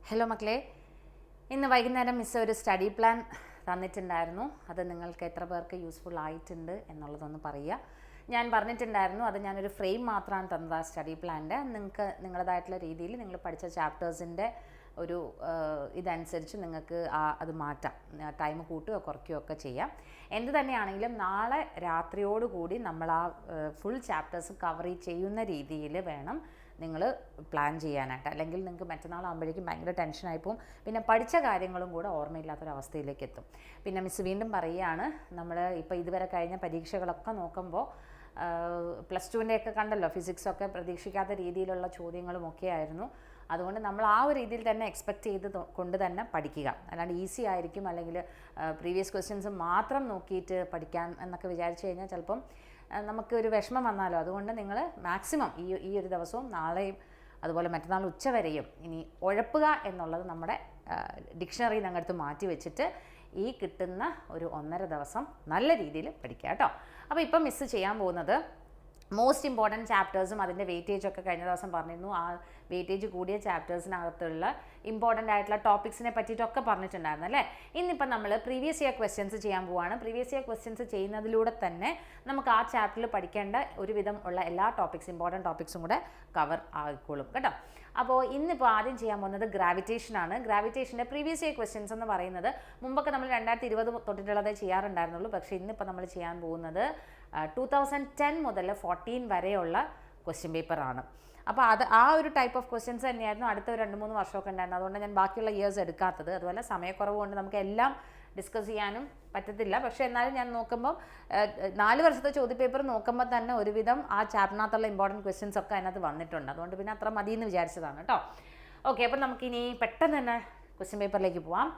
Hello മക്കളെ, ഇന്ന് വൈകുന്നേരം മിസ് ഒരു സ്റ്റഡി പ്ലാൻ തന്നിട്ടുണ്ടായിരുന്നു. അത് നിങ്ങൾക്ക് എത്ര പേർക്ക് യൂസ്ഫുൾ ആയിട്ടുണ്ട് എന്നുള്ളതൊന്ന് പറയുക. ഞാൻ പറഞ്ഞിട്ടുണ്ടായിരുന്നു അത് ഞാനൊരു ഫ്രെയിം മാത്രമാണ് തന്നത് ആ സ്റ്റഡി പ്ലാൻ്റെ. നിങ്ങൾക്ക് നിങ്ങളുടേതായിട്ടുള്ള രീതിയിൽ നിങ്ങൾ പഠിച്ച ചാപ്റ്റേഴ്സിൻ്റെ ഒരു ഇതനുസരിച്ച് നിങ്ങൾക്ക് അത് മാറ്റാം, ടൈം കൂട്ടുകയോ കുറയ്ക്കുകയോ ഒക്കെ ചെയ്യാം. എന്ത് തന്നെയാണെങ്കിലും നാളെ രാത്രിയോടുകൂടി നമ്മൾ ആ ഫുൾ ചാപ്റ്റേഴ്സ് കവർ ചെയ്യുന്ന രീതിയിൽ വേണം നിങ്ങൾ പ്ലാൻ ചെയ്യാനായിട്ട്. അല്ലെങ്കിൽ നിങ്ങൾക്ക് മറ്റന്നാളാകുമ്പോഴേക്കും ഭയങ്കര ടെൻഷനായിപ്പോവും, പിന്നെ പഠിച്ച കാര്യങ്ങളും കൂടെ ഓർമ്മയില്ലാത്തൊരവസ്ഥയിലേക്ക് എത്തും. പിന്നെ മിസ് വീണ്ടും പറയുകയാണ്, നമ്മൾ ഇപ്പോൾ ഇതുവരെ കഴിഞ്ഞ പരീക്ഷകളൊക്കെ നോക്കുമ്പോൾ പ്ലസ് ടുവിൻ്റെയൊക്കെ കണ്ടല്ലോ, ഫിസിക്സൊക്കെ പ്രതീക്ഷിക്കാത്ത രീതിയിലുള്ള ചോദ്യങ്ങളുമൊക്കെ ആയിരുന്നു. അതുകൊണ്ട് നമ്മൾ ആ ഒരു രീതിയിൽ തന്നെ എക്സ്പെക്റ്റ് ചെയ്ത് കൊണ്ട് തന്നെ പഠിക്കുക. അല്ലാണ്ട് ഈസി ആയിരിക്കും അല്ലെങ്കിൽ പ്രീവിയസ് ക്വസ്റ്റ്യൻസ് മാത്രം നോക്കിയിട്ട് പഠിക്കാൻ എന്നൊക്കെ വിചാരിച്ചു കഴിഞ്ഞാൽ ചിലപ്പം നമുക്കൊരു വിഷമം വന്നാലോ. അതുകൊണ്ട് നിങ്ങൾ മാക്സിമം ഈ ഒരു ദിവസവും നാളെയും അതുപോലെ മറ്റന്നാൾ ഉച്ചവരെയും ഇനി ഉഴപ്പുക എന്നുള്ളത് നമ്മുടെ ഡിക്ഷണറി ഞങ്ങളടുത്ത് മാറ്റി വെച്ചിട്ട് ഈ കിട്ടുന്ന ഒരു 1.5 ദിവസം നല്ല രീതിയിൽ പഠിക്കുക കേട്ടോ. അപ്പോൾ ഇപ്പം മിസ് ചെയ്യാൻ പോകുന്നത് മോസ്റ്റ് ഇമ്പോർട്ടൻറ്റ് ചാപ്റ്റേഴ്സും അതിൻ്റെ വെയിറ്റേജൊക്കെ കഴിഞ്ഞ ദിവസം പറഞ്ഞിരുന്നു. ആ വെയിറ്റേജ് കൂടിയ ചാപ്റ്റേഴ്സിനകത്തുള്ള ഇമ്പോർട്ടൻ്റ് ആയിട്ടുള്ള ടോപ്പിക്സിനെ പറ്റിയിട്ടൊക്കെ പറഞ്ഞിട്ടുണ്ടായിരുന്നു അല്ലേ. ഇന്നിപ്പം നമ്മൾ പ്രീവിയസ് ഇയർ ക്വസ്റ്റ്യൻസ് ചെയ്യാൻ പോവുകയാണ്. പ്രീവിയസ് ഇയർ ക്വസ്റ്റ്യൻസ് ചെയ്യുന്നതിലൂടെ തന്നെ നമുക്ക് ആ ചാപ്റ്ററിൽ പഠിക്കേണ്ട ഒരുവിധം ഉള്ള എല്ലാ ഇമ്പോർട്ടൻറ്റ് ടോപ്പിക്സും കൂടെ കവർ ആയിക്കോളും കേട്ടോ. അപ്പോൾ ഇന്നിപ്പോൾ ആദ്യം ചെയ്യാൻ പോകുന്നത് ഗ്രാവിറ്റേഷനാണ്. ഗ്രാവിറ്റേഷൻ്റെ പ്രീവിയസ് ഇയർ ക്വസ്റ്റ്യൻസ് എന്ന് പറയുന്നത് മുമ്പൊക്കെ നമ്മൾ 2020 തൊട്ടിട്ടുള്ളതേ ചെയ്യാറുണ്ടായിരുന്നുള്ളൂ. പക്ഷേ ഇന്നിപ്പോൾ നമ്മൾ ചെയ്യാൻ പോകുന്നത് 2010 മുതൽ 14 വരെയുള്ള ക്വസ്റ്റ്യൻ പേപ്പറാണ്. അപ്പോൾ ആ ഒരു ടൈപ്പ് ഓഫ് ക്വസ്റ്റ്യൻസ് തന്നെയായിരുന്നു അടുത്ത ഒരു 2-3 വർഷമൊക്കെ ഉണ്ടായിരുന്നു. അതുകൊണ്ട് ഞാൻ ബാക്കിയുള്ള ഇയേഴ്സ് എടുക്കാത്തത്. അതുപോലെ സമയക്കുറവ് കൊണ്ട് നമുക്ക് എല്ലാം ഡിസ്കസ് ചെയ്യാനും പറ്റത്തില്ല. പക്ഷേ എന്നാലും ഞാൻ നോക്കുമ്പോൾ 4 വർഷത്തെ ചോദ്യപേപ്പർ നോക്കുമ്പോൾ തന്നെ ഒരുവിധം ആ ചാപ്റ്ററിനകത്തുള്ള ഇമ്പോർട്ടൻറ്റ് ക്വസ്റ്റ്യൻസ് ഒക്കെ അതിനകത്ത് വന്നിട്ടുണ്ട്. അതുകൊണ്ട് പിന്നെ അത്ര മതിയെന്ന് വിചാരിച്ചതാണ് കേട്ടോ. ഓക്കെ, അപ്പം നമുക്കിനി പെട്ടെന്ന് തന്നെ ക്വസ്റ്റ്യൻ പേപ്പറിലേക്ക് പോവാം.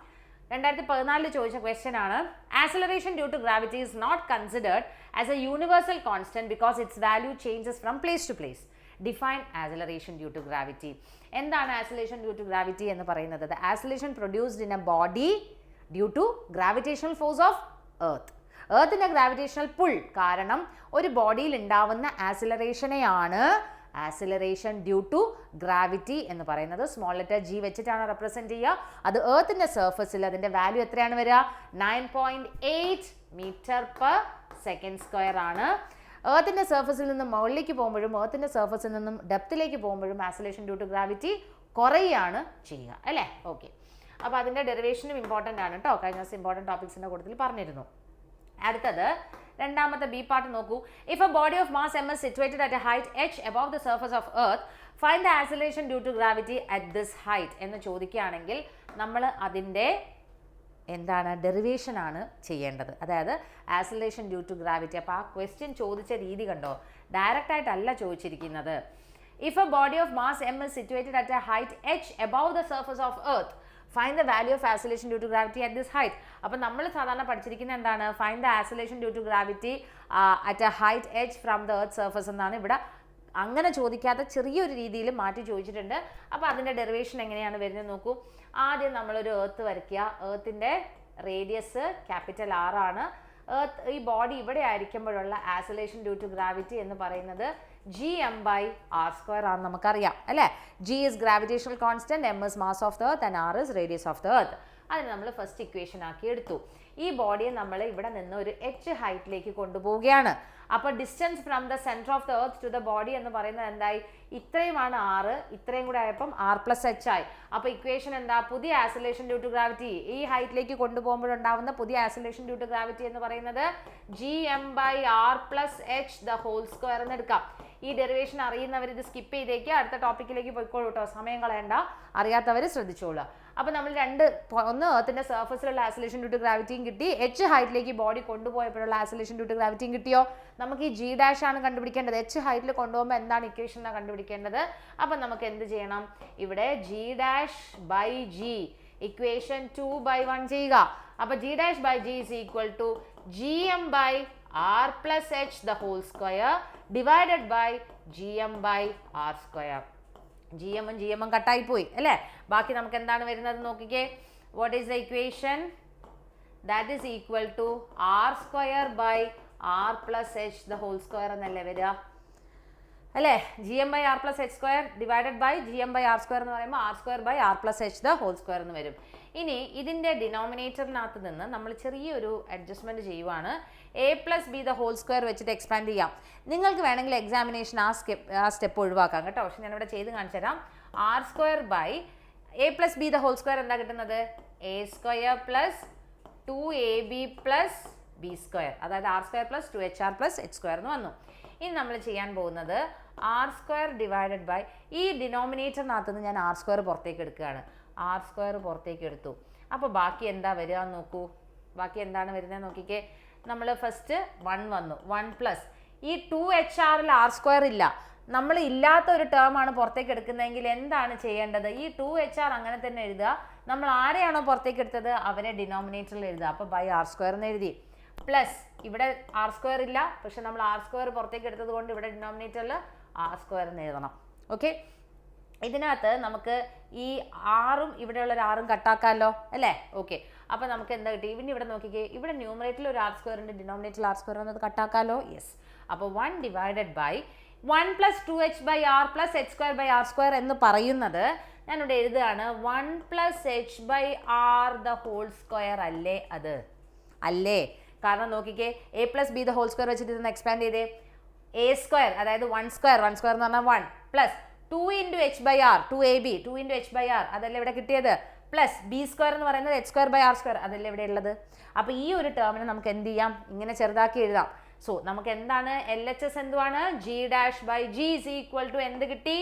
2014 ചോദിച്ച ക്വസ്റ്റ്യൻ ആണ്, acceleration due to gravity is not considered as a universal constant because its value changes from place to place. Define acceleration due to gravity. എന്താണ് ആക്സിലറേഷൻ ഡ്യൂ ടു ഗ്രാവിറ്റി എന്ന് പറയുന്നത്? The acceleration produced in a body due to gravitational force of earth. എർത്തിൻ്റെ gravitational pull കാരണം ഒരു ബോഡിയിൽ ഉണ്ടാവുന്ന ആക്സിലറേഷനെയാണ് acceleration due to gravity എന്ന് പറയുന്നത്. സ്മോൾ ലെറ്റർ ജി വെച്ചിട്ടാണ് റെപ്രസെൻറ്റ് ചെയ്യുക. അത് എർത്തിൻ്റെ സർഫസിൽ അതിൻ്റെ വാല്യൂ എത്രയാണ് വരിക? 9.8 മീറ്റർ പെർ സെക്കൻഡ് സ്ക്വയർ ആണ്. എർത്തിൻ്റെ സർഫസിൽ നിന്നും മുകളിലേക്ക് പോകുമ്പോഴും എർത്തിൻ്റെ സർഫസിൽ നിന്നും ഡെപ്തിലേക്ക് പോകുമ്പോഴും ആക്സിലറേഷൻ ഡ്യൂ ടു ഗ്രാവിറ്റി കുറയുകയാണ് ചെയ്യുക അല്ലേ. ഓക്കെ, അപ്പോൾ അതിൻ്റെ ഡെറിവേഷനും ഇമ്പോർട്ടൻ്റ് ആണ് കേട്ടോ. കഴിഞ്ഞ ദിവസം ഇമ്പോർട്ടൻറ്റ് ടോപ്പിക്സിൻ്റെ കൂട്ടത്തിൽ പറഞ്ഞിരുന്നു. അടുത്തത് രണ്ടാമത്തെ ബി പാർട്ട് നോക്കൂ. If A body of mass m is situated at a height h above the surface of earth, find the acceleration due to gravity at this height എന്ന് ചോദിക്കുകയാണെങ്കിൽ നമ്മൾ അതിൻ്റെ എന്താണ് ഡെറിവേഷൻ ആണ് ചെയ്യേണ്ടത്. അതായത് ആക്സിലറേഷൻ ഡ്യൂ ടു ഗ്രാവിറ്റി. അപ്പോൾ ആ ക്വസ്റ്റ്യൻ ചോദിച്ച രീതി കണ്ടോ, ഡയറക്റ്റ് ആയിട്ടല്ല ചോദിച്ചിരിക്കുന്നത്. If A body of mass m is situated at a height h above the surface of earth, find the value of acceleration due to gravity at this height. അപ്പം നമ്മൾ സാധാരണ പഠിച്ചിരിക്കുന്നത് എന്താണ്? Find the acceleration due to gravity at a height H from the earth surface എന്നാണ്. ഇവിടെ അങ്ങനെ ചോദിക്കാതെ ചെറിയൊരു രീതിയിൽ മാറ്റി ചോദിച്ചിട്ടുണ്ട്. അപ്പോൾ അതിൻ്റെ ഡെറിവേഷൻ എങ്ങനെയാണ് വരുന്നത് നോക്കൂ. ആദ്യം നമ്മളൊരു എർത്ത് വരയ്ക്കുക. എർത്തിൻ്റെ റേഡിയസ് ക്യാപിറ്റൽ R ആണ്. എർത്ത് ഈ ബോഡി ഇവിടെ ആയിരിക്കുമ്പോഴുള്ള ആക്സിലറേഷൻ ഡ്യൂ ടു ഗ്രാവിറ്റി എന്ന് പറയുന്നത് gm/r² ആണ് നമുക്കറിയാം അല്ലേ. g is gravitational constant, m is mass of the earth and r is radius of the earth. അതിന് നമ്മൾ ഫസ്റ്റ് ഇക്വേഷൻ ആക്കി എടുത്തു. ഈ ബോഡിയെ നമ്മൾ ഇവിടെ നിന്ന് ഒരു h ഹൈറ്റിലേക്ക് കൊണ്ടുപോവുകയാണ്. അപ്പോൾ distance from the centre of the earth to the body എന്ന് പറയുന്നത് എന്തായി? ഇത്രയുമാണ് r, ഇത്രയും കൂടെ ആയപ്പം r+h ആയി. അപ്പോൾ ഇക്വേഷൻ എന്താ? പുതിയ ആക്സിലറേഷൻ ഡ്യൂ ടു ഗ്രാവിറ്റി ഈ ഹൈറ്റിലേക്ക് കൊണ്ടുപോകുമ്പോഴുണ്ടാവുന്ന പുതിയ ആക്സിലറേഷൻ ഡ്യൂ ടു ഗ്രാവിറ്റി എന്ന് പറയുന്നത് gm/r+h² എന്ന് എടുക്കാം. ഈ ഡെറിവേഷൻ അറിയുന്നവർ ഇത് സ്കിപ്പ് ചെയ്തേക്ക്, അടുത്ത ടോപ്പിക്കിലേക്ക് പോയിക്കോളൂ കേട്ടോ, സമയം കളയണ്ട. അറിയാത്തവർ ശ്രദ്ധിച്ചോളൂ. അപ്പോൾ നമ്മൾ ഒന്ന് എർത്തിൻ്റെ സർഫസിലുള്ള ആക്സിലറേഷൻ ഡ്യൂ ടു ഗ്രാവിറ്റിയും കിട്ടി, h ഹൈറ്റിലേക്ക് ബോഡി കൊണ്ടുപോയപ്പോഴുള്ള ആക്സിലറേഷൻ ഡ്യൂ ടു ഗ്രാവിറ്റിയും കിട്ടിയോ? നമുക്ക് ഈ g' ആണ് കണ്ടുപിടിക്കേണ്ടത്. h ഹൈറ്റിൽ കൊണ്ടുപോകുമ്പോൾ എന്താണ് ഇക്വേഷൻ കണ്ടുപിടിക്കേണ്ടത്? അപ്പം നമുക്ക് എന്ത് ചെയ്യണം? ഇവിടെ g'/g ഇക്വേഷൻ 2/1 ചെയ്യുക. അപ്പോൾ g'/g is equal to gm/r+h² divided by gm/r². gm കട്ടായി പോയി അല്ലേ. ബാക്കി നമുക്ക് എന്താണ് വരുന്നത് നോക്കിക്കേ. What is the equation? That is equal to r² / r+h² എന്നല്ലേ വരിക അല്ലേ? G M by R plus H square divided by G M by R square എന്ന് പറയുമ്പോൾ R square by R plus H the whole square എന്ന് വരും. ഇനി ഇതിൻ്റെ ഡിനോമിനേറ്ററിനകത്ത് നിന്ന് നമ്മൾ ചെറിയൊരു അഡ്ജസ്റ്റ്മെൻറ്റ് ചെയ്യുവാണ്. A plus B the whole square വെച്ചിട്ട് എക്സ്പാൻഡ് ചെയ്യാം. നിങ്ങൾക്ക് വേണമെങ്കിൽ എക്സാമിനേഷൻ ആ സ്റ്റെപ്പ് ഒഴിവാക്കാം കേട്ടോ. പക്ഷെ ഞാനിവിടെ ചെയ്ത് കാണിച്ചു തരാം. R square by a plus B the whole square എന്താ കിട്ടുന്നത്? A square plus 2ab plus B square, അതായത് r square plus 2HR plus H square എന്ന് വന്നു. ഇനി നമ്മൾ ചെയ്യാൻ പോകുന്നത് ആർ സ്ക്വയർ ഡിവൈഡഡ് ബൈ ഈ ഡിനോമിനേറ്ററിനകത്ത് നിന്ന് ഞാൻ ആർ സ്ക്വയർ പുറത്തേക്ക് എടുക്കുകയാണ്. ആർ സ്ക്വയർ പുറത്തേക്ക് എടുത്തു. അപ്പോൾ ബാക്കി എന്താ വരിക എന്ന് നോക്കൂ. ബാക്കി എന്താണ് വരുന്നത് നോക്കിക്കേ. നമ്മൾ ഫസ്റ്റ് 1 വന്നു. 1 പ്ലസ് ഈ 2HR ആർ സ്ക്വയർ ഇല്ല, നമ്മൾ ഇല്ലാത്ത ഒരു ടേം ആണ് പുറത്തേക്ക് എടുക്കുന്നതെങ്കിൽ എന്താണ് ചെയ്യേണ്ടത്? ഈ 2HR അങ്ങനെ തന്നെ എഴുതുക. നമ്മൾ ആരെയാണോ പുറത്തേക്ക് എടുത്തത് അവരെ ഡിനോമിനേറ്ററിൽ എഴുതുക. അപ്പോൾ ബൈ ആർ സ്ക്വയർ എന്ന് എഴുതി. പ്ലസ് ഇവിടെ ആർ സ്ക്വയർ ഇല്ല, പക്ഷെ നമ്മൾ ആർ സ്ക്വയർ പുറത്തേക്ക് എടുത്തത് കൊണ്ട് ഇവിടെ ഡിനോമിനേറ്ററിൽ ആർ സ്ക്വയർ എന്ന് എഴുതണം. ഓക്കെ, ഇതിനകത്ത് നമുക്ക് ഈ ആറും ഇവിടെയുള്ള ഒരു ആറും കട്ടാക്കാമല്ലോ അല്ലേ? ഓക്കെ, അപ്പോൾ നമുക്ക് എന്താ കിട്ടി? ഇവിടെ നോക്കിക്കേ, ഇവിടെ ന്യൂമറേറ്ററിൽ ഒരു ആർ സ്ക്വയർ ഉണ്ട്, ഡിനോമിനേറ്ററിൽ ആർ സ്ക്വയർ എന്നത് കട്ടാക്കാമല്ലോ. യെസ്. അപ്പോൾ 1 divided by 1 plus 2h by R plus H square by R square എന്ന് പറയുന്നത് ഞാനിവിടെ എഴുതുകയാണ് 1 plus H by R the whole square അല്ലേ? അത് അല്ലേ? കാരണം നോക്കിക്കേ, A plus B the whole square വെച്ചിട്ട് ഇതൊന്ന് എക്സ്പാൻഡ് ചെയ്തേ. എ സ്ക്വയർ അതായത് 1 സ്ക്വയർ എന്ന് പറഞ്ഞാൽ 1 plus 2 into H by R 2ab 2 into H by R അതല്ലേ ഇവിടെ കിട്ടിയത്. പ്ലസ് ബി സ്ക്വയർ എന്ന് പറയുന്നത് H square by R square അതല്ലേ ഇവിടെ ഉള്ളത്. അപ്പോൾ ഈ ഒരു ടേമിനെ നമുക്ക് എന്ത് ചെയ്യാം? ഇങ്ങനെ ചെറുതാക്കി എഴുതാം. സോ നമുക്ക് എന്താണ് LHS എന്തുവാണ്? G dash by G is equal to എന്ത് കിട്ടി?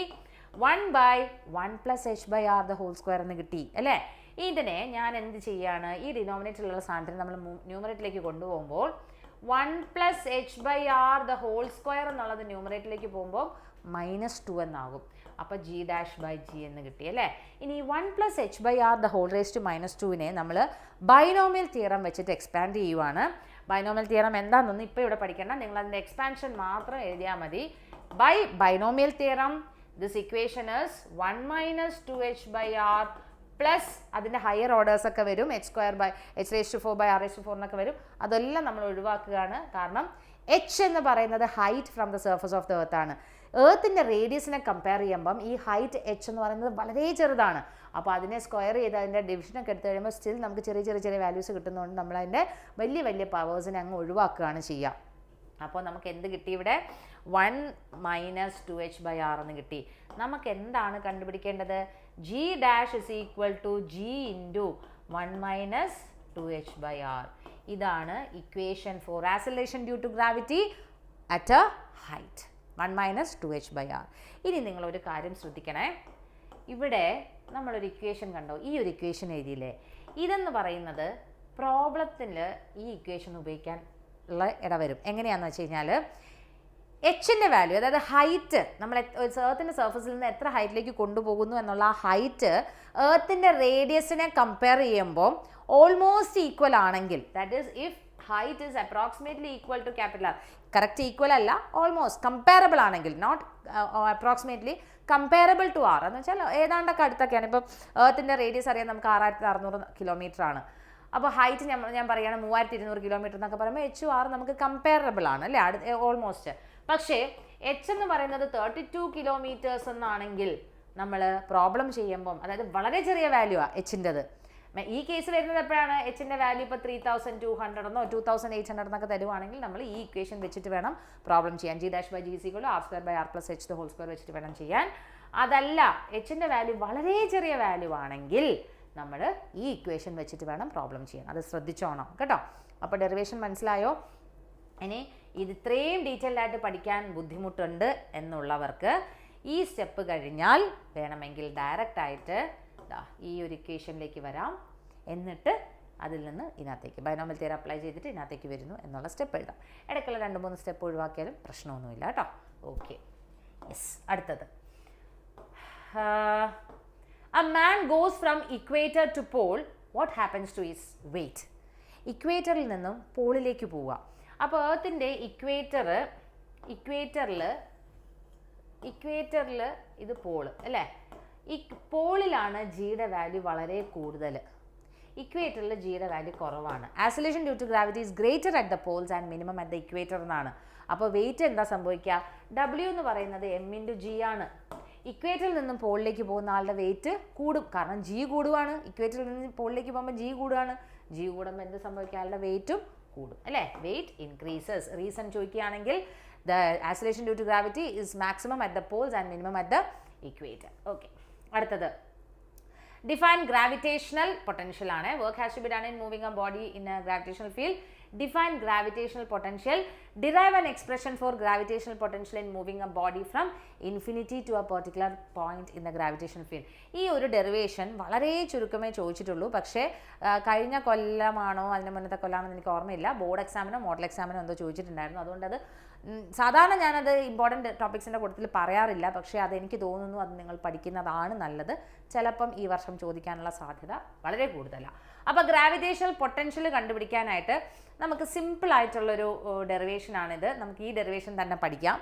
1 by 1 plus H by R the whole square എന്ന് കിട്ടി അല്ലേ? ഇതിനെ ഞാൻ എന്ത് ചെയ്യാണ്? ഈ ഡിനോമിനേറ്ററിലുള്ള സാധനത്തിന് നമ്മൾ ന്യൂമറേറ്ററിലേക്ക് കൊണ്ടുപോകുമ്പോൾ 1 plus H by R the whole square എന്നുള്ളത് ന്യൂമറേറ്ററിലേക്ക് പോകുമ്പോൾ -2 എന്നാകും. അപ്പോൾ G ഡാഷ് ബൈ G എന്ന് കിട്ടി അല്ലേ? ഇനി 1 plus H by R the whole raise to -2നെ നമ്മൾ ബൈനോമിയൽ തിയറം വെച്ചിട്ട് എക്സ്പാൻഡ് ചെയ്യുവാണ്. ബൈനോമിയൽ തിയറം എന്താണെന്നൊന്നും ഇപ്പോൾ ഇവിടെ പഠിക്കേണ്ട, നിങ്ങൾ അതിൻ്റെ എക്സ്പാൻഷൻ മാത്രം എഴുതിയാൽ മതി. By binomial theorem this equation is 1 minus 2h by R plus അതിൻ്റെ ഹയർ ഓർഡേഴ്സ് ഒക്കെ വരും, H square by H raise to 4 by R raise to 4 എന്നൊക്കെ വരും. അതെല്ലാം നമ്മൾ ഒഴിവാക്കുകയാണ്. കാരണം എച്ച് എന്ന് പറയുന്നത് height from the surface of the earth ആണ്. എർത്തിൻ്റെ റേഡിയസിനെ കമ്പയർ ചെയ്യുമ്പം ഈ ഹൈറ്റ് എച്ച് എന്ന് പറയുന്നത് വളരെ ചെറുതാണ്. അപ്പോൾ അതിനെ സ്ക്വയർ ചെയ്ത് അതിൻ്റെ ഡിവിഷനൊക്കെ എടുത്ത് കഴിയുമ്പോൾ സ്റ്റിൽ നമുക്ക് ചെറിയ വാല്യൂസ് കിട്ടുന്നതുകൊണ്ട് നമ്മൾ അതിൻ്റെ വലിയ പവേഴ്സിനെ അങ്ങ് ഒഴിവാക്കുകയാണ് ചെയ്യുക. അപ്പോൾ നമുക്ക് എന്ത് കിട്ടി? ഇവിടെ 1 മൈനസ് 2h ബൈ ആർ എന്ന് കിട്ടി. നമുക്ക് എന്താണ് കണ്ടുപിടിക്കേണ്ടത്? G dash is equal to G into 1 minus 2h by R. ഇതാണ് equation for acceleration due to gravity at a height 1 minus 2h by r. ഇനി നിങ്ങളൊരു കാര്യം ശ്രദ്ധിക്കണേ. ഇവിടെ നമ്മളൊരു ഇക്വേഷൻ കണ്ടോ? ഈ ഒരു ഇക്വേഷൻ എഴുതിയില്ലേ? ഇതെന്ന് പറയുന്നത് പ്രോബ്ലത്തിൽ ഈ ഇക്വേഷൻ ഉപയോഗിക്കാൻ ഉള്ള ഇടവരും. എങ്ങനെയാണെന്ന് വെച്ച് കഴിഞ്ഞാൽ എച്ചിൻ്റെ വാല്യൂ, അതായത് ഹൈറ്റ്, നമ്മൾ എർത്തിൻ്റെ സർഫസിൽ നിന്ന് എത്ര ഹൈറ്റിലേക്ക് കൊണ്ടുപോകുന്നു എന്നുള്ള ആ ഹൈറ്റ് എർത്തിൻ്റെ റേഡിയസിനെ കമ്പയർ ചെയ്യുമ്പോൾ ഓൾമോസ്റ്റ് ഈക്വൽ ആണെങ്കിൽ, that is if height is approximately equal to capital R, correct equal അല്ല, ഓൾമോസ്റ്റ് കമ്പയറബിൾ ആണെങ്കിൽ, not approximately comparable to R എന്ന് വെച്ചാൽ ഏതാണ്ടൊക്കെ അടുത്തൊക്കെയാണ്. ഇപ്പം എർത്തിൻ്റെ റേഡിയസ് അറിയാൻ നമുക്ക് 6600 കിലോമീറ്റർ ആണ്. അപ്പോൾ ഹൈറ്റ് ഞാൻ പറയുകയാണ് 3200 കിലോമീറ്റർ എന്നൊക്കെ പറയുമ്പോൾ എച്ച് ആർ നമുക്ക് കമ്പയറബിൾ ആണ് അല്ലേ, ഓൾമോസ്റ്റ്. പക്ഷേ എച്ച് എന്ന് പറയുന്നത് 32 കിലോമീറ്റേഴ്സ് എന്നാണെങ്കിൽ നമ്മൾ പ്രോബ്ലം ചെയ്യുമ്പം, അതായത് വളരെ ചെറിയ വാല്യൂ ആണ് എച്ചിൻ്റെത്. ഈ കേസ് വരുന്നത് എപ്പോഴാണ്? എച്ചിൻ്റെ വാല്യൂ ഇപ്പോൾ 3200 എന്നോ 2800 എന്നൊക്കെ തരുവാണെങ്കിൽ നമ്മൾ ഈ ഇക്വേഷൻ വെച്ചിട്ട് വേണം പ്രോബ്ലം ചെയ്യാൻ. G dash by G is equal to R square by R plus H the whole square വെച്ചിട്ട് വേണം ചെയ്യാൻ. അതല്ല, എച്ചിൻ്റെ വാല്യൂ വളരെ ചെറിയ വാല്യൂ ആണെങ്കിൽ നമ്മൾ ഈ ഇക്വേഷൻ വെച്ചിട്ട് വേണം പ്രോബ്ലം ചെയ്യാൻ. അത് ശ്രദ്ധിച്ചോണം കേട്ടോ. അപ്പോൾ ഡെറിവേഷൻ മനസ്സിലായോ? ഇനി ഇത് ഇത്രയും ഡീറ്റെയിൽഡ് ആയിട്ട് പഠിക്കാൻ ബുദ്ധിമുട്ടുണ്ട് എന്നുള്ളവർക്ക് ഈ സ്റ്റെപ്പ് കഴിഞ്ഞാൽ വേണമെങ്കിൽ ഡയറക്റ്റായിട്ട് ഈ ഒരു ഇക്വേഷനിലേക്ക് വരാം. എന്നിട്ട് അതിൽ നിന്ന് ഇതിനകത്തേക്ക് ബൈനോമിയൽ തിയറം അപ്ലൈ ചെയ്തിട്ട് ഇതിനകത്തേക്ക് വരുന്നു എന്നുള്ള സ്റ്റെപ്പ് എഴുതാം. ഇടയ്ക്കുള്ള 2-3 സ്റ്റെപ്പ് ഒഴിവാക്കിയാലും പ്രശ്നമൊന്നുമില്ല കേട്ടോ. Okay, yes. അടുത്തത്, a man goes from equator to pole, what happens to his weight? ഇക്വേറ്ററിൽ നിന്നും പോളിലേക്ക് പോവുക. അപ്പോൾ എർത്തിൻ്റെ ഇക്വേറ്ററിൽ ഇത് പോള് അല്ലേ? ഈ പോളിലാണ് ജിയുടെ വാല്യൂ വളരെ കൂടുതൽ, ഇക്വേറ്ററിൽ ജിയുടെ വാല്യൂ കുറവാണ്. Acceleration due to gravity is greater at the poles and minimum at the equator എന്നാണ്. അപ്പോൾ വെയിറ്റ് എന്താ സംഭവിക്കുക? W എന്ന് പറയുന്നത് m × g ആണ്. ഇക്വേറ്ററിൽ നിന്നും പോളിലേക്ക് പോകുന്ന ആളുടെ വെയിറ്റ് കൂടും, കാരണം G കൂടുവാണ്. ഇക്വേറ്ററിൽ നിന്ന് പോളിലേക്ക് പോകുമ്പോൾ G കൂടുകയാണ്. G കൂടുമ്പോൾ എന്ത് സംഭവിക്കുക? ആളുടെ വെയിറ്റും കൂടും അല്ലേ? Weight increases. റീസൺ ചോദിക്കുകയാണെങ്കിൽ the acceleration due to gravity is maximum at the poles and minimum at the equator. Okay. അടുത്തത് define gravitational potential ആണ്. Work has to be done in moving a body in a gravitational field. Define gravitational potential. Derive an expression for gravitational potential in moving a body from infinity to a particular point in the gravitational field. ഈ ഒരു derivation വളരെ ചുരുക്കമേ ചോദിച്ചിട്ടുള്ളൂ. പക്ഷേ കഴിഞ്ഞ കൊല്ലമാണോ അതിന് മുന്നത്തെ കൊല്ലമാണോ എനിക്ക് ഓർമ്മയില്ല, board എക്സാമിനോ model എക്സാമിനോ എന്തോ ചോദിച്ചിട്ടുണ്ടായിരുന്നു. അതുകൊണ്ട് അത് സാധാരണ ഞാനത് ഇമ്പോർട്ടൻറ്റ് ടോപ്പിക്സിൻ്റെ കൂട്ടത്തിൽ പറയാറില്ല. പക്ഷേ അതെനിക്ക് തോന്നുന്നു അത് നിങ്ങൾ പഠിക്കുന്നതാണ് നല്ലത്. ചിലപ്പം ഈ വർഷം ചോദിക്കാനുള്ള സാധ്യത വളരെ കൂടുതലാണ്. അപ്പോൾ ഗ്രാവിറ്റേഷണൽ പൊട്ടൻഷ്യൽ കണ്ടുപിടിക്കാനായിട്ട് നമുക്ക് സിമ്പിൾ ആയിട്ടുള്ളൊരു ഡെറിവേഷനാണിത്. നമുക്ക് ഈ ഡെറിവേഷൻ തന്നെ പഠിക്കാം.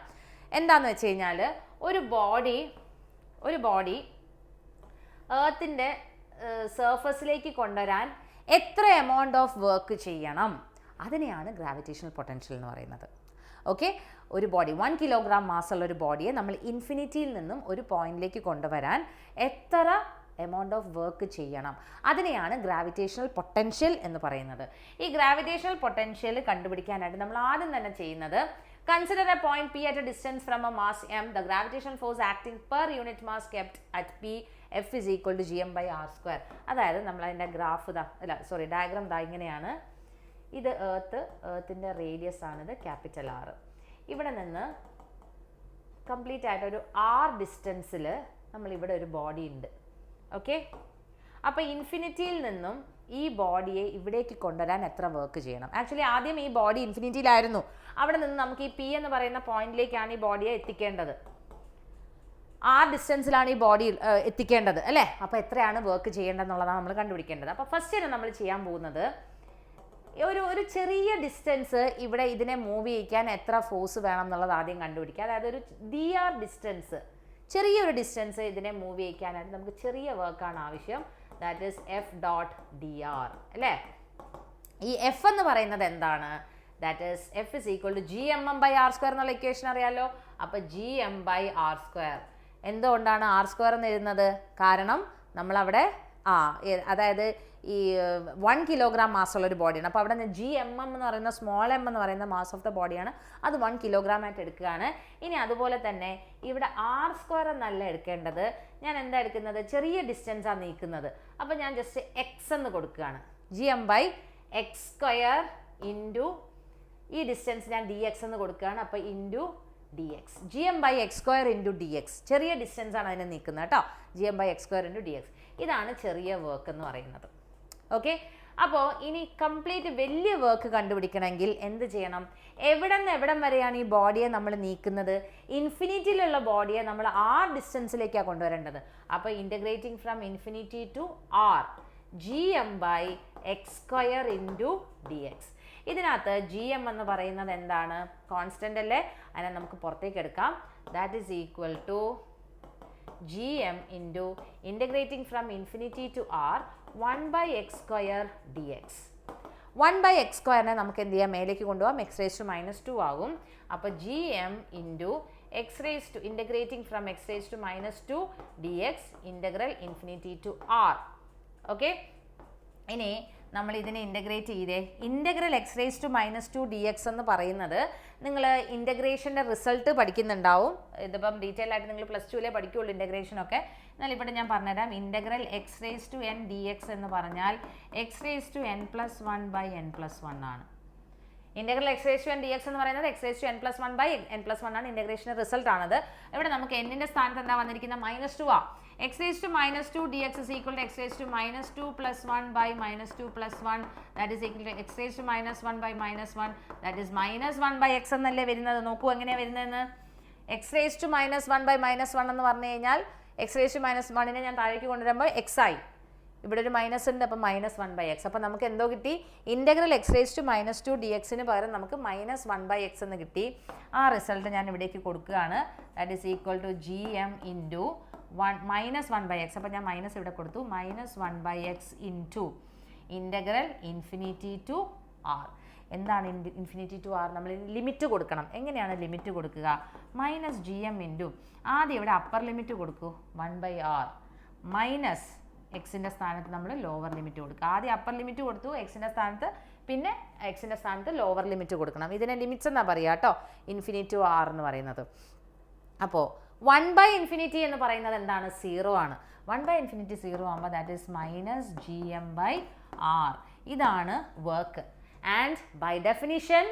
എന്താണെന്ന് വെച്ച് കഴിഞ്ഞാൽ ഒരു ബോഡി എർത്തിൻ്റെ സർഫസിലേക്ക് കൊണ്ടുവരാൻ എത്ര എമൗണ്ട് ഓഫ് വർക്ക് ചെയ്യണം, അതിനെയാണ് ഗ്രാവിറ്റേഷണൽ പൊട്ടൻഷ്യൽ എന്ന് പറയുന്നത്. ഓക്കെ, ഒരു ബോഡി 1 കിലോഗ്രാം മാസ്സുള്ള ഒരു ബോഡിയെ നമ്മൾ ഇൻഫിനിറ്റിയിൽ നിന്നും ഒരു പോയിന്റിലേക്ക് കൊണ്ടുവരാൻ എത്ര എമൗണ്ട് ഓഫ് വർക്ക് ചെയ്യണം, അതിനെയാണ് ഗ്രാവിറ്റേഷണൽ പൊട്ടൻഷ്യൽ എന്ന് പറയുന്നത്. ഈ ഗ്രാവിറ്റേഷണൽ പൊട്ടൻഷ്യൽ കണ്ടുപിടിക്കാനായിട്ട് നമ്മൾ ആദ്യം തന്നെ ചെയ്യുന്നത്, consider A point P at a distance from a mass m. The gravitational force acting per unit mass kept at P F is equal to gm/r². അതായത് നമ്മൾ അതിൻ്റെ ഡയഗ്രാം ഇങ്ങനെയാണ്. ഇത് എർത്തിൻ്റെ റേഡിയസ് ആണിത്, ക്യാപിറ്റൽ R. ഇവിടെ നിന്ന് കംപ്ലീറ്റ് ആയിട്ട് ഒരു R ഡിസ്റ്റൻസിൽ നമ്മളിവിടെ ഒരു ബോഡി ഉണ്ട്. ഓക്കെ, അപ്പോൾ ഇൻഫിനിറ്റിയിൽ നിന്നും ഈ ബോഡിയെ ഇവിടേക്ക് കൊണ്ടുവരാൻ എത്ര വർക്ക് ചെയ്യണം? ആക്ച്വലി ആദ്യം ഈ ബോഡി ഇൻഫിനിറ്റിയിലായിരുന്നു. അവിടെ നിന്ന് നമുക്ക് ഈ P എന്ന് പറയുന്ന പോയിന്റിലേക്കാണ് ഈ ബോഡിയെ എത്തിക്കേണ്ടത്. R ഡിസ്റ്റൻസിലാണ് ഈ ബോഡി എത്തിക്കേണ്ടത് അല്ലേ? അപ്പോൾ എത്രയാണ് വർക്ക് ചെയ്യേണ്ടതെന്നുള്ളതാണ് നമ്മൾ കണ്ടുപിടിക്കേണ്ടത്. അപ്പോൾ ഫസ്റ്റ് തന്നെ നമ്മൾ ചെയ്യാൻ പോകുന്നത്, ഒരു ചെറിയ ഡിസ്റ്റൻസ് ഇവിടെ ഇതിനെ മൂവ് ചെയ്യിക്കാൻ എത്ര ഫോഴ്സ് വേണം എന്നുള്ളത് ആദ്യം കണ്ടുപിടിക്കുക. അതായത് ഒരു dr ഡിസ്റ്റൻസ്, ചെറിയൊരു ഡിസ്റ്റൻസ് ഇതിനെ മൂവ് ചെയ്യിക്കാനായിട്ട് നമുക്ക് ചെറിയ വർക്കാണ് ആവശ്യം. ദാറ്റ് ഈസ് F.dr അല്ലേ? ഈ F എന്ന് പറയുന്നത് എന്താണ്? That is F is equal to gmm/r² എന്നുള്ള ഇക്വേഷൻ അറിയാലോ. അപ്പോൾ gm/r². എന്തുകൊണ്ടാണ് r² എന്ന് എഴുതുന്നത്? കാരണം നമ്മളവിടെ അതായത് ഈ 1 കിലോഗ്രാം മാസ്സുള്ള ഒരു ബോഡിയാണ്. അപ്പോൾ അവിടെ gmm എന്ന് പറയുന്ന സ്മോൾ m എന്ന് പറയുന്ന മാസ് ഓഫ് ദ ബോഡിയാണ്. അത് 1 കിലോഗ്രാം ആയിട്ട് എടുക്കുകയാണ്. ഇനി അതുപോലെ തന്നെ ഇവിടെ r² എന്നല്ല എടുക്കേണ്ടത്. ഞാൻ എന്താ എടുക്കുന്നത്? ചെറിയ ഡിസ്റ്റൻസാണ് നീക്കുന്നത്. അപ്പോൾ ഞാൻ ജസ്റ്റ് x എന്ന് കൊടുക്കുകയാണ്. gm/x² ഇൻറ്റു ഈ ഡിസ്റ്റൻസ് ഞാൻ dx എന്ന് കൊടുക്കുകയാണ്. അപ്പോൾ into dx, gm/x² into dx. ചെറിയ ഡിസ്റ്റൻസ് ആണ് അതിനെ നീക്കുന്നത് കേട്ടോ. gm/x² into dx. ഇതാണ് ചെറിയ വർക്ക് എന്ന് പറയുന്നത്. ഓക്കെ, അപ്പോൾ ഇനി കംപ്ലീറ്റ് വലിയ വർക്ക് കണ്ടുപിടിക്കണമെങ്കിൽ എന്ത് ചെയ്യണം? എവിടെ നിന്ന് എവിടം വരെയാണ് ഈ ബോഡിയെ നമ്മൾ നീക്കുന്നത്? ഇൻഫിനിറ്റിയിലുള്ള ബോഡിയെ നമ്മൾ R ഡിസ്റ്റൻസിലേക്കാണ് കൊണ്ടുവരേണ്ടത്. അപ്പോൾ integrating from infinity to R, gm/x² into dx. ഇതിനകത്ത് gm എന്ന് പറയുന്നത് എന്താണ്? കോൺസ്റ്റൻ്റ് അല്ലേ? അതിനെ നമുക്ക് പുറത്തേക്ക് എടുക്കാം. That is equal to gm into integrating from infinity to R 1/x² dx. 1/x² നമുക്ക് എന്ത് ചെയ്യാം? മേലേക്ക് കൊണ്ടുപോകാം. x⁻² ആകും. അപ്പോൾ gm into integrating from x⁻² dx integral infinity to R. Okay, ഇനി നമ്മൾ ഇതിനെ ഇൻ്റഗ്രേറ്റ് ചെയ്തേ. ഇൻ്റഗ്രൽ x⁻² dx എന്ന് പറയുന്നത് നിങ്ങൾ ഇൻ്റഗ്രേഷൻ്റെ റിസൾട്ട് പഠിക്കുന്നുണ്ടാവും. ഇതിപ്പം ഡീറ്റെയിൽ ആയിട്ട് നിങ്ങൾ +2 പഠിക്കുകയുള്ളൂ ഇൻ്റഗ്രേഷനൊക്കെ. എന്നാൽ ഇവിടെ ഞാൻ പറഞ്ഞുതരാം. ഇൻ്റഗ്രൽ x⁻n dx എന്ന് പറഞ്ഞാൽ x⁻n+1/n+1 ആണ്. ഇൻ്റഗ്രൽ x⁻n dx എന്ന് പറയുന്നത് x⁻n+1/n+1 ആണ്. ഇൻ്റഗ്രേഷൻ്റെ റിസൾട്ട് ആണത്. ഇവിടെ നമുക്ക് n-ൻ്റെ സ്ഥാനത്ത് എന്താ വന്നിരിക്കുന്നത്? -2 ആ. x⁻² dx is equal to x⁻² +1/-2 + 1, that is equal to x⁻1/-1, that is -1/x എന്നല്ലേ വരുന്നത്. നോക്കൂ എങ്ങനെയാണ് വരുന്നതെന്ന്. x⁻1/-1 എന്ന് പറഞ്ഞു കഴിഞ്ഞാൽ x⁻1നെ ഞാൻ താഴേക്ക് കൊണ്ടുവരുമ്പോൾ x ആയി. ഇവിടെ ഒരു മൈനസ് ഉണ്ട്, അപ്പോൾ -1/x. അപ്പോൾ നമുക്ക് എന്തോ കിട്ടി? ഇൻ്റഗ്രൽ x⁻² dxന് പകരം നമുക്ക് -1/x എന്ന് കിട്ടി. ആ റിസൾട്ട് ഞാൻ ഇവിടേക്ക് കൊടുക്കുകയാണ്. That is equal to gm into -1/x. അപ്പോൾ ഞാൻ മൈനസ് ഇവിടെ കൊടുത്തു. -1/x into integral infinity to R. എന്താണ് ഇൻഫിനിറ്റി ടു ആർ? നമ്മൾ ലിമിറ്റ് കൊടുക്കണം. എങ്ങനെയാണ് ലിമിറ്റ് കൊടുക്കുക? മൈനസ് ജി എം ഇൻറ്റു ആദ്യം ഇവിടെ അപ്പർ ലിമിറ്റ് കൊടുക്കൂ 1/r മൈനസ് എക്സിൻ്റെ സ്ഥാനത്ത് നമ്മൾ ലോവർ ലിമിറ്റ് കൊടുക്കുക. ആദ്യം അപ്പർ ലിമിറ്റ് കൊടുത്തു എക്സിൻ്റെ സ്ഥാനത്ത്, പിന്നെ എക്സിൻ്റെ സ്ഥാനത്ത് ലോവർ ലിമിറ്റ് കൊടുക്കണം. ഇതിനെ ലിമിറ്റ്സ് എന്നാ പറയുക കേട്ടോ, ഇൻഫിനിറ്റി ടു ആർ എന്ന് പറയുന്നത്. അപ്പോൾ 1/∞ എന്ന് പറയുന്നത് എന്താണ്? 0 ആണ്. 1/∞ 0 ആകുമ്പോൾ that is minus G M by R. ഇതാണ് work. And by definition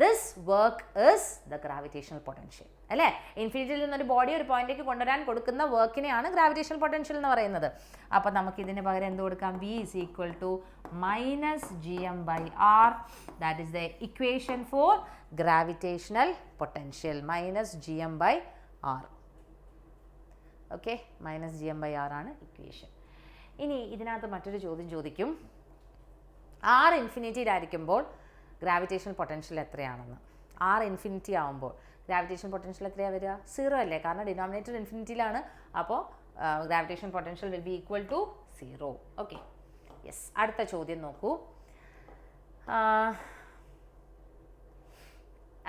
this work is the gravitational potential. അല്ലേ? ഇൻഫിനിറ്റിയിൽ നിന്നൊരു ബോഡി ഒരു പോയിന്റിലേക്ക് കൊണ്ടുവരാൻ കൊടുക്കുന്ന വർക്കിനെയാണ് ഗ്രാവിറ്റേഷണൽ പൊട്ടൻഷ്യൽ എന്ന് പറയുന്നത്. അപ്പോൾ നമുക്ക് ഇതിന് പകരം എന്ത് കൊടുക്കാം? V is equal to minus gm by r. That is the equation for gravitational potential. Minus gm by r. Okay? Minus gm by r ആണ് ഇക്വേഷൻ. ഇനി ഇതിനകത്ത് മറ്റൊരു ചോദ്യം ചോദിക്കും, r ഇൻഫിനിറ്റിയിലായിരിക്കുമ്പോൾ ഗ്രാവിറ്റേഷണൽ പൊട്ടൻഷ്യൽ എത്രയാണെന്ന്. r ഇൻഫിനിറ്റി ആകുമ്പോൾ ഗ്രാവിറ്റേഷൻ പൊട്ടൻഷ്യൽ എത്രയാണ് വരിക? 0 അല്ലേ? കാരണം ഡിനോമിനേറ്റർ ഇൻഫിനിറ്റിയിലാണ്. അപ്പോൾ gravitation potential will be equal to 0. Okay, yes. അടുത്ത ചോദ്യം നോക്കൂ.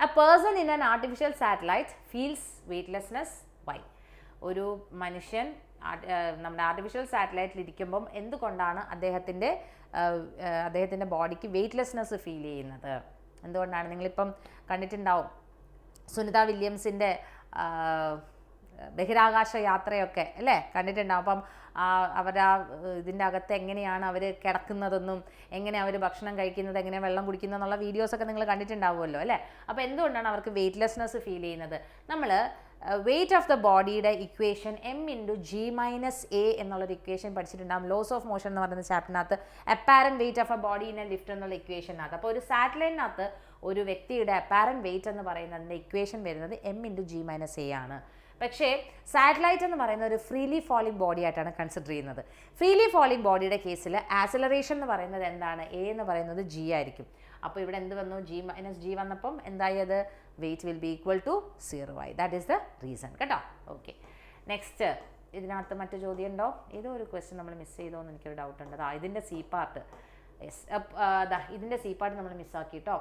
A person in an artificial satellite feels weightlessness why? ഒരു മനുഷ്യൻ നമ്മുടെ ആർട്ടിഫിഷ്യൽ സാറ്റലൈറ്റിൽ ഇരിക്കുമ്പം എന്തുകൊണ്ടാണ് അദ്ദേഹത്തിൻ്റെ ബോഡിക്ക് വെയ്റ്റ്ലെസ്നെസ് ഫീൽ ചെയ്യുന്നത്? എന്തുകൊണ്ടാണ്? നിങ്ങളിപ്പം കണ്ടിട്ടുണ്ടാവും സുനിത വില്യംസിൻ്റെ ബഹിരാകാശ യാത്രയൊക്കെ അല്ലേ, കണ്ടിട്ടുണ്ടാവും. അപ്പം ഇതിൻ്റെ അകത്ത് എങ്ങനെയാണ് അവർ കിടക്കുന്നതെന്നും എങ്ങനെ അവർ ഭക്ഷണം കഴിക്കുന്നത്, എങ്ങനെ വെള്ളം കുടിക്കുന്നത് എന്നുള്ള വീഡിയോസൊക്കെ നിങ്ങൾ കണ്ടിട്ടുണ്ടാവുമല്ലോ അല്ലേ. അപ്പോൾ എന്തുകൊണ്ടാണ് അവർക്ക് വെയ്റ്റ്ലെസ്നെസ് ഫീൽ ചെയ്യുന്നത്? നമ്മൾ വെയ്റ്റ് ഓഫ് ദ ബോഡിയുടെ equation m into g minus a എന്നുള്ളൊരു ഇക്വേഷൻ പഠിച്ചിട്ടുണ്ടാകും ലോസ് ഓഫ് മോഷൻ എന്ന് പറയുന്ന ചാപ്റ്ററിനകത്ത്. Apparent weight of a body in a lift എന്നുള്ള ഇക്വേഷനകത്ത്. അപ്പോൾ ഒരു സാറ്റലൈറ്റിനകത്ത് ഒരു വ്യക്തിയുടെ അപ്പാരൻറ്റ് വെയ്റ്റ് എന്ന് പറയുന്നതിൻ്റെ ഇക്വേഷൻ വരുന്നത് M into g minus A ആണ്. പക്ഷേ സാറ്റലൈറ്റ് എന്ന് പറയുന്ന ഒരു ഫ്രീലി ഫോളിംഗ് ബോഡി ആയിട്ടാണ് കൺസിഡർ ചെയ്യുന്നത്. ഫ്രീലി ഫോളിംഗ് ബോഡിയുടെ കേസിൽ ആക്സിലറേഷൻ എന്ന് പറയുന്നത് എന്താണ്? എ എന്ന് പറയുന്നത് ജി ആയിരിക്കും. അപ്പോൾ ഇവിടെ എന്ത് വന്നു? ജി മൈനസ് ജി വന്നപ്പം എന്തായത്? Weight will be equal to 0 ആയി. ദാറ്റ് ഈസ് ദ റീസൺ കേട്ടോ. Okay, next. ഇതിനകത്ത് മറ്റു ചോദ്യം ഉണ്ടോ? ഏതോ ഒരു ക്വസ്റ്റ്യൻ നമ്മൾ മിസ് ചെയ്തോ എന്ന് എനിക്കൊരു ഡൗട്ട് ഉണ്ട്. ഇതിൻ്റെ സി പാർട്ട്, യെസ്, ഇതിൻ്റെ സി പാർട്ട് നമ്മൾ മിസ്സാക്കി കേട്ടോ.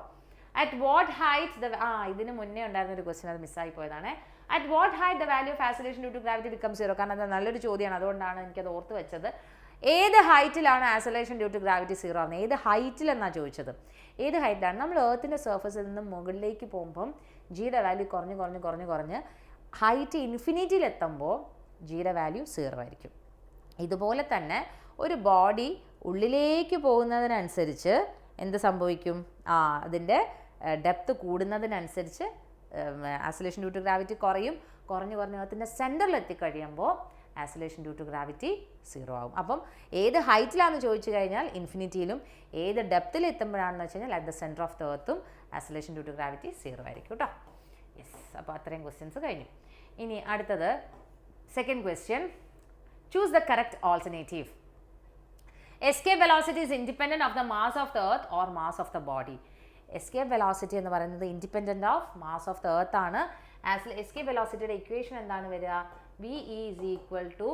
അറ്റ് വാട്ട് ഹൈറ്റ് ഇതിന് മുന്നേ ഉണ്ടായിരുന്ന ഒരു ക്വസ്റ്റ്യൻ, അത് മിസ്സായി പോയതാണ്. At what height the value of acceleration due to gravity become 0? കാരണം അത് നല്ലൊരു ചോദ്യമാണ്, അതുകൊണ്ടാണ് എനിക്കത് ഓർത്ത് വെച്ചത്. ഏത് ഹൈറ്റിലാണ് ആക്സിലറേഷൻ ഡ്യൂ ടു ഗ്രാവിറ്റി 0 ആവുന്നത്? ഏത് ഹൈറ്റിൽ എന്നാണ് ചോദിച്ചത്. ഏത് ഹൈറ്റിലാണ്? നമ്മൾ എർത്തിൻ്റെ സർഫസിൽ നിന്ന് മുകളിലേക്ക് പോകുമ്പം ജിയുടെ വാല്യൂ കുറഞ്ഞ് ഹൈറ്റ് ഇൻഫിനിറ്റിയിലെത്തുമ്പോൾ ജിയുടെ വാല്യൂ 0 ആയിരിക്കും. ഇതുപോലെ തന്നെ ഒരു ബോഡി ഉള്ളിലേക്ക് പോകുന്നതിനനുസരിച്ച് എന്ത് സംഭവിക്കും? അതിൻ്റെ ഡെപ്ത് കൂടുന്നതിനനുസരിച്ച് ആക്സിലറേഷൻ ഡ്യൂ ടു ഗ്രാവിറ്റി കുറഞ്ഞ് എർത്തിൻ്റെ സെൻറ്ററിൽ എത്തിക്കഴിയുമ്പോൾ ആക്സിലറേഷൻ ഡ്യൂ ടു ഗ്രാവിറ്റി 0 ആകും. അപ്പം ഏത് ഹൈറ്റിലാണെന്ന് ചോദിച്ചു കഴിഞ്ഞാൽ ഇൻഫിനിറ്റിയിലും, ഏത് ഡെപ്തിൽ എത്തുമ്പോഴാണെന്ന് വെച്ച് കഴിഞ്ഞാൽ at the centre of the എർത്തും ആക്സിലറേഷൻ ഡ്യൂ ടു ഗ്രാവിറ്റി 0 ആയിരിക്കും കേട്ടോ. യെസ്, അപ്പോൾ അത്രയും ക്വസ്റ്റ്യൻസ് കഴിഞ്ഞു. ഇനി അടുത്തത് second question. Choose the correct alternative. Escape velocity is independent of the mass of the earth or mass of the body? Escape velocity എന്ന് പറയുന്നത് independent of mass of the earth ആണ്. Escape വെലോസിറ്റിയുടെ equation എന്താണ് വരിക? V is equal to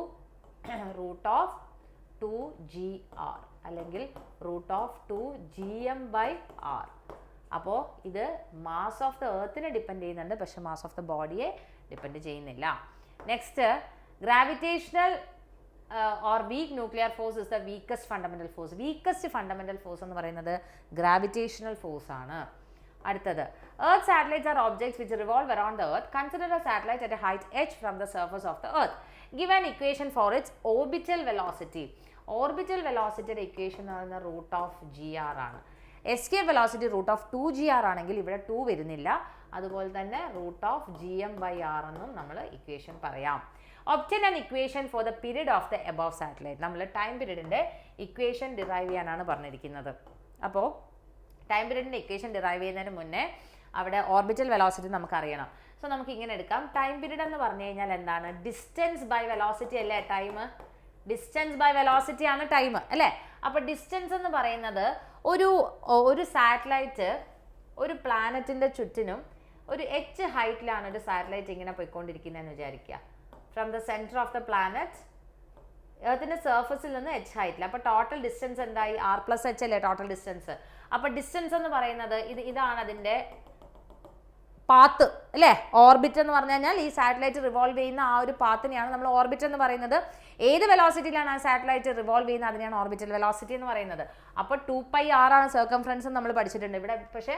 root of 2gr അല്ലെങ്കിൽ root of 2gm by r. അപ്പോൾ ഇത് mass of the എർത്തിനെ depend ചെയ്യുന്നുണ്ട്, പക്ഷെ മാസ് ഓഫ് ദ ബോഡിയെ ഡിപ്പെൻഡ് ചെയ്യുന്നില്ല. Next, gravitational or weak nuclear force is the weakest fundamental force. Weakest fundamental force എന്ന് പറയുന്നത് gravitational force ആണ്. അടുത്തത്, Earth satellites are objects which revolve around the Earth. Consider a satellite at a height h from the surface of the Earth. Give an equation for its orbital velocity. Orbital velocity equation എന്ന് പറയുന്നത് root of G R ആണ്. Escape velocity root of 2gr ആണെങ്കിൽ ഇവിടെ 2 വരുന്നില്ല. അതുപോലെ തന്നെ root of gm by r എന്നും നമ്മൾ ഇക്വേഷൻ പറയാം. Obtain an equation for the period of the above satellite. നമ്മൾ ടൈം പീരീഡിൻ്റെ ഇക്വേഷൻ ഡിറൈവ് ചെയ്യാനാണ് പറഞ്ഞിരിക്കുന്നത്. അപ്പോൾ ടൈം പീരീഡിൻ്റെ ഇക്വേഷൻ ഡിറൈവ് ചെയ്യുന്നതിന് മുന്നേ അവിടെ ഓർബിറ്റൽ വെലോസിറ്റി നമുക്ക് അറിയണം. സോ നമുക്ക് ഇങ്ങനെ എടുക്കാം. ടൈം പീരീഡ് എന്ന് പറഞ്ഞു കഴിഞ്ഞാൽ എന്താണ്? ഡിസ്റ്റൻസ് ബൈ വെലോസിറ്റി അല്ലേ ടൈം? ഡിസ്റ്റൻസ് ബൈ വെലോസിറ്റി ആണ് ടൈം അല്ലേ? അപ്പോൾ ഡിസ്റ്റൻസ് എന്ന് പറയുന്നത് ഒരു സാറ്റലൈറ്റ് ഒരു പ്ലാനറ്റിൻ്റെ ചുറ്റിനും ഒരു h ഹൈറ്റിലാണ് ഒരു സാറ്റലൈറ്റ് ഇങ്ങനെ പോയിക്കൊണ്ടിരിക്കുന്നതെന്ന് വിചാരിക്കുക. From the centre of the planet എർത്തിൻ്റെ സർഫസിൽ നിന്ന് h ഹൈറ്റിൽ. അപ്പോൾ ടോട്ടൽ ഡിസ്റ്റൻസ് എന്തായി? r+h അല്ലേ ടോട്ടൽ ഡിസ്റ്റൻസ്. അപ്പോൾ ഡിസ്റ്റൻസ് എന്ന് പറയുന്നത് ഇതാണ് അതിൻ്റെ പാത്ത് അല്ലേ. ഓർബിറ്റ് എന്ന് പറഞ്ഞു കഴിഞ്ഞാൽ ഈ സാറ്റലൈറ്റ് റിവോൾവ് ചെയ്യുന്ന ആ ഒരു പാത്തിനെയാണ് നമ്മൾ ഓർബിറ്റ് എന്ന് പറയുന്നത്. ഏത് വെലോസിറ്റിയിലാണ് ആ സാറ്റലൈറ്റ് റിവോൾവ് ചെയ്യുന്നത് അതിനെയാണ് ഓർബിറ്റൽ വെലോസിറ്റി എന്ന് പറയുന്നത്. അപ്പോൾ 2πr ആണ് സർക്കംഫറൻസ് നമ്മൾ പഠിച്ചിട്ടുണ്ട്. ഇവിടെ പക്ഷേ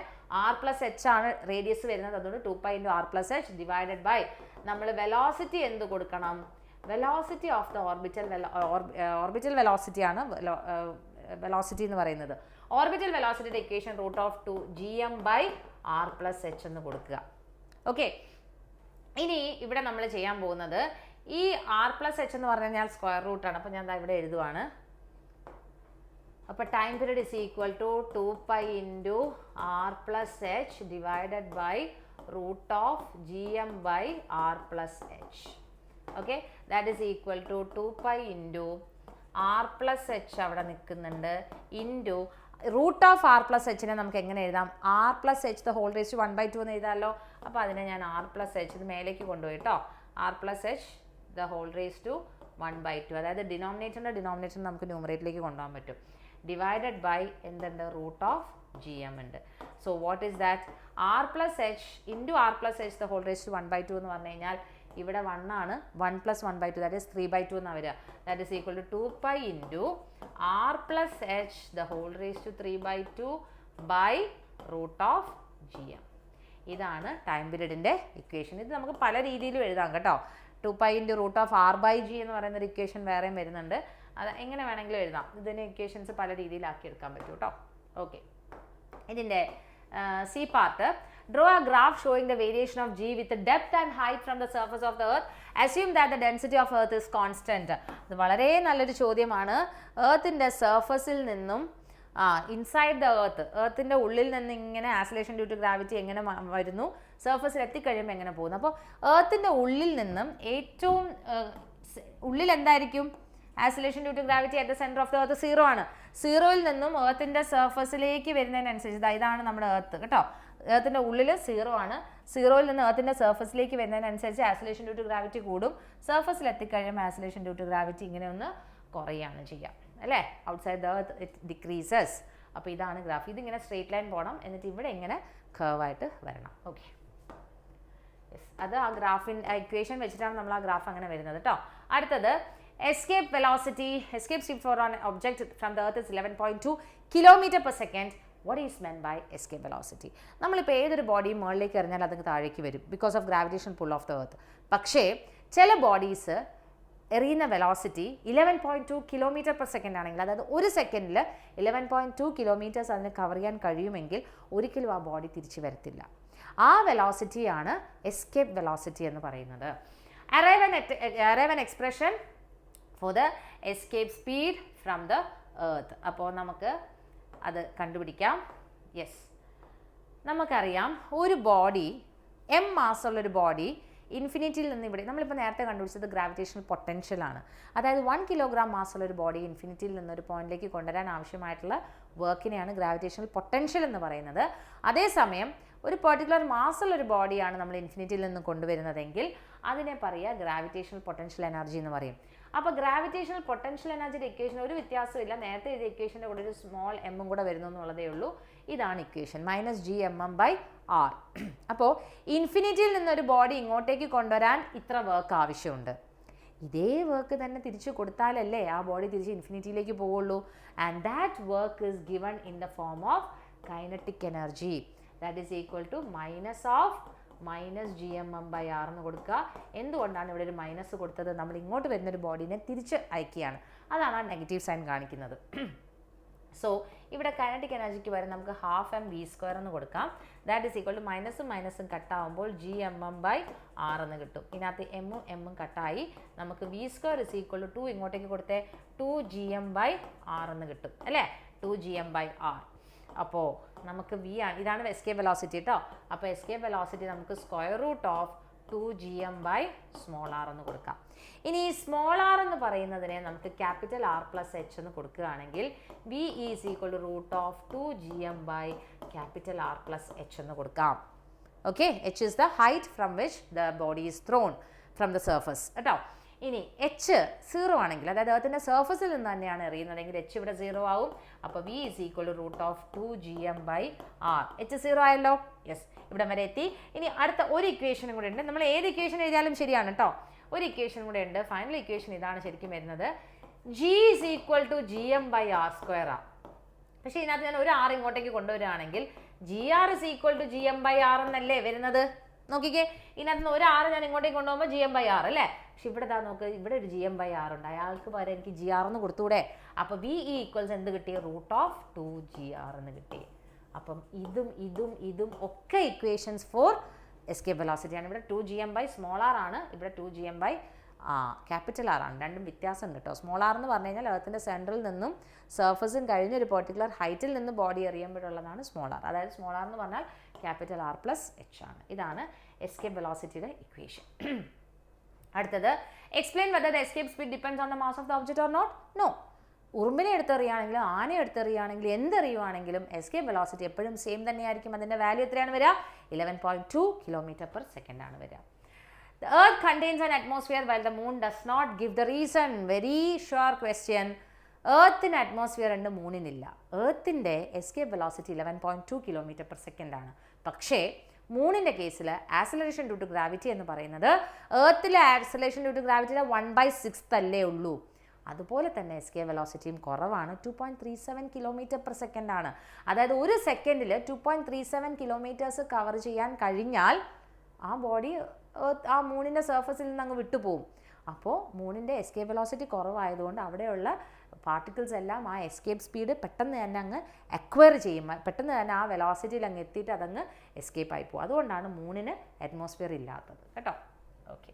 r+h ആണ് റേഡിയസ് വരുന്നത്. അതുകൊണ്ട് 2π × r+h ഡിവൈഡഡ് ബൈ നമ്മൾ വെലോസിറ്റി എന്ത് കൊടുക്കണം? Velocity of the orbital velocity ആണ് വെലോസിറ്റി എന്ന് പറയുന്നത്. ഓർബിറ്റൽ വെലോസിറ്റിയുടെ ഇക്വേഷൻ √2gm/r+h എന്ന് കൊടുക്കുക. ഓക്കെ, ഇനി ഇവിടെ നമ്മൾ ചെയ്യാൻ പോകുന്നത് ഈ r+h എന്ന് പറഞ്ഞു കഴിഞ്ഞാൽ സ്ക്വയർ റൂട്ടാണ്. അപ്പോൾ ഞാൻ ഇവിടെ എഴുതുവാണ്. അപ്പോൾ time period is equal to 2π × r+h divided by √gm/r+h. Okay, that is equal to 2π × r+h അവിടെ നിൽക്കുന്നുണ്ട് ഇൻറ്റു √r+h നമുക്ക് എങ്ങനെ എഴുതാം? r+h the whole raise to 1/2 എന്ന് എഴുതാമല്ലോ. അപ്പോൾ അതിനെ ഞാൻ r+h ഇത് മേലേക്ക് കൊണ്ടുപോയി കേട്ടോ. r+h the whole raise to 1/2, അതായത് ഡിനോമിനേറ്റർ നമുക്ക് ന്യൂമറേറ്ററിലേക്ക് കൊണ്ടുപോകാൻ പറ്റും. ഡിവൈഡഡ് ബൈ എന്തുണ്ട്? √gm ഉണ്ട്. So what is that? r+h into r+h the whole raise to 1/2 എന്ന് പറഞ്ഞു കഴിഞ്ഞാൽ ഇവിടെ 1 ആണ്. 1 + 1/2 ദാറ്റ് ഈസ് 3/2 എന്നാണ് വരിക. That is equal to 2π × r+h the whole raise to 3/2 by √gm. ഇതാണ് ടൈം പീരീഡിൻ്റെ ഇക്വേഷൻ. ഇത് നമുക്ക് പല രീതിയിലും എഴുതാം കേട്ടോ. 2π × √r/g എന്ന് പറയുന്ന ഒരു ഇക്വേഷൻ വേറെയും വരുന്നുണ്ട്. അത് എങ്ങനെ വേണമെങ്കിലും എഴുതാം. ഇതിന് ഇക്വേഷൻസ് പല രീതിയിലാക്കി എടുക്കാൻ പറ്റും കേട്ടോ. ഓക്കെ, ഇതിൻ്റെ C part. Draw a graph showing the variation of g with the depth and height from the surface of the earth. Assume that the density of earth is constant. ഇത് വളരെ നല്ലൊരു ചോദ്യമാണ്. എർത്തിൻ്റെ സർഫസിൽ നിന്നും ഇൻസൈഡ് ദ എർത്തിൻ്റെ ഉള്ളിൽ നിന്ന് ഇങ്ങനെ acceleration due to gravity എങ്ങനെ വരുന്നു, സർഫസിൽ എത്തിക്കഴിയുമ്പോൾ എങ്ങനെ പോകുന്നു. അപ്പോൾ എർത്തിൻ്റെ ഉള്ളിൽ നിന്നും ഏറ്റവും ഉള്ളിൽ എന്തായിരിക്കും? Acceleration due to gravity at the centre of the earth 0 ആണ്. 0യിൽ നിന്നും എർത്തിൻ്റെ സർഫസിലേക്ക് വരുന്നതിനനുസരിച്ച് ഇതാണ് നമ്മുടെ എർത്ത് കേട്ടോ. എർത്തിൻ്റെ ഉള്ളിൽ 0 ആണ്. 0യിൽ നിന്ന് എർത്തിൻ്റെ സർഫസിലേക്ക് വരുന്നതിനനുസരിച്ച് ആക്സിലേഷൻ ഡ്യൂ ടു ഗ്രാവിറ്റി കൂടും. സർഫസിൽ എത്തിക്കഴിയുമ്പോൾ ആക്സിലേഷൻ ഡ്യൂ ടു ഗ്രാവിറ്റി ഇങ്ങനെ ഒന്ന് കുറയാണ് ചെയ്യുക അല്ലേ. Outside the earth it decreases. അപ്പോൾ ഇതാണ് ഗ്രാഫ്. ഇതിങ്ങനെ സ്ട്രേറ്റ് ലൈൻ പോകണം, എന്നിട്ട് ഇവിടെ ഇങ്ങനെ കർവായിട്ട് വരണം. ഓക്കെ, യെസ്, അത് ആ ഗ്രാഫിൻ ഇക്വേഷൻ വെച്ചിട്ടാണ് നമ്മൾ ആ ഗ്രാഫ് അങ്ങനെ വരുന്നത് കേട്ടോ. അടുത്തത് escape velocity. Escape speed for an object from the earth is 11.2 km/s. What is meant by escape velocity? നമ്മളിപ്പോൾ ഏതൊരു ബോഡിയും മുകളിലേക്ക് എറിഞ്ഞാൽ അത് താഴേക്ക് വരും because of gravitation pull off the earth. പക്ഷേ ചില ബോഡീസ് എറിയുന്ന വെലോസിറ്റി 11.2 km/s ആണെങ്കിൽ, അതായത് ഒരു സെക്കൻഡിൽ 11.2 കിലോമീറ്റേഴ്സ് അതിന് കവർ ചെയ്യാൻ കഴിയുമെങ്കിൽ ഒരിക്കലും ആ ബോഡി തിരിച്ചു വരത്തില്ല. ആ വെലോസിറ്റിയാണ് എസ്കേപ്പ് വെലോസിറ്റി എന്ന് പറയുന്നത്. arrive an expression for the escape speed from the earth. അപ്പോൾ നമുക്ക് അത് കണ്ടുപിടിക്കാം. യെസ്, നമുക്കറിയാം ഒരു ബോഡി മാസ്സുള്ളൊരു ബോഡി ഇൻഫിനിറ്റിയിൽ നിന്ന് ഇവിടെ നമ്മളിപ്പോൾ നേരത്തെ കണ്ടുപിടിച്ചത് ഗ്രാവിറ്റേഷണൽ പൊട്ടൻഷ്യലാണ്. അതായത് 1 കിലോഗ്രാം മാസ്സുള്ളൊരു ബോഡി ഇൻഫിനിറ്റിയിൽ നിന്നൊരു പോയിന്റിലേക്ക് കൊണ്ടുവരാൻ ആവശ്യമായിട്ടുള്ള വർക്കിനെയാണ് ഗ്രാവിറ്റേഷണൽ പൊട്ടൻഷ്യൽ എന്ന് പറയുന്നത്. അതേസമയം ഒരു പെർട്ടിക്കുലർ മാസ്സുള്ളൊരു ബോഡിയാണ് നമ്മൾ ഇൻഫിനിറ്റിയിൽ നിന്ന് കൊണ്ടുവരുന്നതെങ്കിൽ അതിനെ പറയുക ഗ്രാവിറ്റേഷണൽ പൊട്ടൻഷ്യൽ എനർജി എന്ന് പറയും. അപ്പോൾ ഗ്രാവിറ്റേഷണൽ പൊട്ടൻഷ്യൽ എനർജിയുടെ ഇക്വേഷൻ ഒരു വ്യത്യാസമില്ല. നേരത്തെ എഴുതിയ ഇക്വേഷൻ്റെ കൂടെ ഒരു സ്മോൾ എമ്മും കൂടെ വരുന്നു എന്നുള്ളതേ ഉള്ളൂ. ഇതാണ് ഇക്വേഷൻ -gmm/r. അപ്പോൾ ഇൻഫിനിറ്റിയിൽ നിന്നൊരു ബോഡി ഇങ്ങോട്ടേക്ക് കൊണ്ടുവരാൻ ഇത്ര വർക്ക് ആവശ്യമുണ്ട്. ഇതേ വർക്ക് തന്നെ തിരിച്ചു കൊടുത്താലല്ലേ ആ ബോഡി തിരിച്ച് ഇൻഫിനിറ്റിയിലേക്ക് പോവുള്ളൂ. And that work is given in the form of kinetic energy. That is equal to -gmm/r എന്ന് കൊടുക്കുക. എന്തുകൊണ്ടാണ് ഇവിടെ ഒരു മൈനസ് കൊടുത്തത്? നമ്മൾ ഇങ്ങോട്ട് വരുന്നൊരു ബോഡീനെ തിരിച്ച് അയക്കുകയാണ്. അതാണ് ആ നെഗറ്റീവ് സൈൻ കാണിക്കുന്നത്. സോ ഇവിടെ കൈനറ്റിക് എനർജിക്ക് വരെ നമുക്ക് ½mv² എന്ന് കൊടുക്കാം. ദാറ്റ് ഈസ് ഈക്വൽ ടു മൈനസും മൈനസും കട്ടാവുമ്പോൾ gmm/r എന്ന് കിട്ടും. ഇതിനകത്ത് എമ്മും കട്ടായി നമുക്ക് v² ഇസ് ഈക്വൽ ടു 2 ഇങ്ങോട്ടേക്ക് കൊടുത്തേ 2gm/r എന്ന് കിട്ടും അല്ലേ. 2gm/r. അപ്പോൾ നമുക്ക് v ആണ്, ഇതാണ് എസ്കേപ്പ് വെലോസിറ്റി കേട്ടോ. അപ്പോൾ എസ്കേപ്പ് വെലോസിറ്റി നമുക്ക് √2gm/r എന്ന് കൊടുക്കാം. ഇനി സ്മോൾ r എന്ന് പറയുന്നതിനെ നമുക്ക് ക്യാപിറ്റൽ R+h എന്ന് കൊടുക്കുകയാണെങ്കിൽ v is equal to √2gm/R+h എന്ന് കൊടുക്കാം. Okay, h is the height from which the body is thrown from the surface കേട്ടോ. ഇനി എച്ച് 0 ആണെങ്കിൽ, അതായത് എർത്തിൻ്റെ സർഫസിൽ നിന്ന് തന്നെയാണ് എറിയുന്നതെങ്കിൽ എച്ച് ഇവിടെ 0 ആവും. അപ്പോൾ V is equal to √2gm/r. H 0 ആയല്ലോ. യെസ്, ഇവിടെ വരെ എത്തി. ഇനി അടുത്ത ഒരു ഇക്വേഷനും കൂടെ ഉണ്ട്. നമ്മൾ ഏത് ഇക്വേഷൻ എഴുതിയാലും ശരിയാണ് കേട്ടോ. ഒരു ഇക്വേഷൻ കൂടെ ഉണ്ട്. ഫൈനൽ ഇക്വേഷൻ ഇതാണ് ശരിക്കും വരുന്നത്. g is equal to gm/r². പക്ഷേ ഇതിനകത്ത് ഞാൻ ഒരു ആർ ഇങ്ങോട്ടേക്ക് കൊണ്ടുവരികയാണെങ്കിൽ gr is equal to gm/r എന്നല്ലേ വരുന്നത്. നോക്കിക്കേ, ഇതിനകത്ത് ഒരു ആറ് ഞാൻ ഇങ്ങോട്ടേക്ക് കൊണ്ടുപോകുമ്പോൾ gm/r അല്ലേ. പക്ഷെ ഇവിടെ ഇതാ നോക്ക്, ഇവിടെ ഒരു gm/r ഉണ്ട്. അയാൾക്ക് പകരം എനിക്ക് gr എന്ന് കൊടുത്തൂടെ. അപ്പോൾ വി ഈക്വൽസ് എന്ത് കിട്ടി? √2gr എന്ന് കിട്ടി. അപ്പം ഇതും ഒക്കെ ഇക്വേഷൻസ് ഫോർ എസ്കേപ്പ് വെലോസിറ്റി ആണ്. ഇവിടെ 2gm/r ആണ്, ഇവിടെ 2gm/R ആണ്. രണ്ടും വ്യത്യാസമുണ്ട് കേട്ടോ. സ്മോൾ ആർ എന്ന് പറഞ്ഞു കഴിഞ്ഞാൽ എർത്തിൻ്റെ സെൻട്രൽ നിന്നും സർഫസും കഴിഞ്ഞ ഒരു പെർട്ടിക്കുലർ ഹൈറ്റിൽ നിന്ന് ബോഡി എറിയുമ്പോഴുള്ളതാണ് സ്മോൾ ആർ. അതായത് സ്മോൾ ആർ എന്ന് പറഞ്ഞാൽ R+H ആണ്. ഇതാണ് എസ്കേപ്പ് വെലോസിറ്റിയുടെ ഇക്വേഷൻ. അടുത്തത്, explain whether the escape speed depends on the mass of the object or not. No. ഉറുമ്പിനെ എടുത്തെറിയുകയാണെങ്കിലും ആനയെ എടുത്തെറിയുകയാണെങ്കിലും എന്തെറിയുവാണെങ്കിലും എസ്കേപ്പ് വെലോസിറ്റി എപ്പോഴും സെയിം തന്നെയായിരിക്കും. അതിൻ്റെ വാല്യൂ എത്രയാണ് വരിക? 11.2 km/s ആണ് വരിക. The earth contains an atmosphere while the moon does not. Give the reason. Very sure question. എർത്തിന് അറ്റ്മോസ്ഫിയർ ഉണ്ട്, മൂണിനില്ല. എർത്തിൻ്റെ എസ്കേപ്പ് വെലോസിറ്റി 11.2 km/s ആണ്. പക്ഷേ മൂണിൻ്റെ കേസിൽ ആക്സിലറേഷൻ ഡ്യൂ ടു ഗ്രാവിറ്റി എന്ന് പറയുന്നത് എർത്തിലെ ആക്സിലറേഷൻ ഡ്യൂ ടു ഗ്രാവിറ്റിയുടെ 1/6 അല്ലേ ഉള്ളൂ. അതുപോലെ തന്നെ എസ്കേപ്പ് വെലോസിറ്റിയും കുറവാണ്, 2.37 km/s ആണ്. അതായത് ഒരു സെക്കൻഡിൽ 2.37 km കവർ ചെയ്യാൻ കഴിഞ്ഞാൽ ആ ബോഡി ആ മൂണിൻ്റെ സർഫസിൽ നിന്ന് അങ്ങ് വിട്ടുപോകും. അപ്പോൾ മൂണിൻ്റെ എസ്കേപ്പ് വെലോസിറ്റി കുറവായതുകൊണ്ട് അവിടെയുള്ള പാർട്ടിക്കിൾസ് എല്ലാം ആ എസ്കേപ്പ് സ്പീഡ് പെട്ടെന്ന് തന്നെ അങ്ങ് അക്വയർ ചെയ്യും. പെട്ടെന്ന് തന്നെ ആ വെലോസിറ്റിയിൽ അങ്ങ് എത്തിയിട്ട് അതങ്ങ് എസ്കേപ്പ് ആയി പോകും. അതുകൊണ്ടാണ് മൂണിന് അറ്റ്മോസ്ഫിയർ ഇല്ലാത്തത് കേട്ടോ. Okay,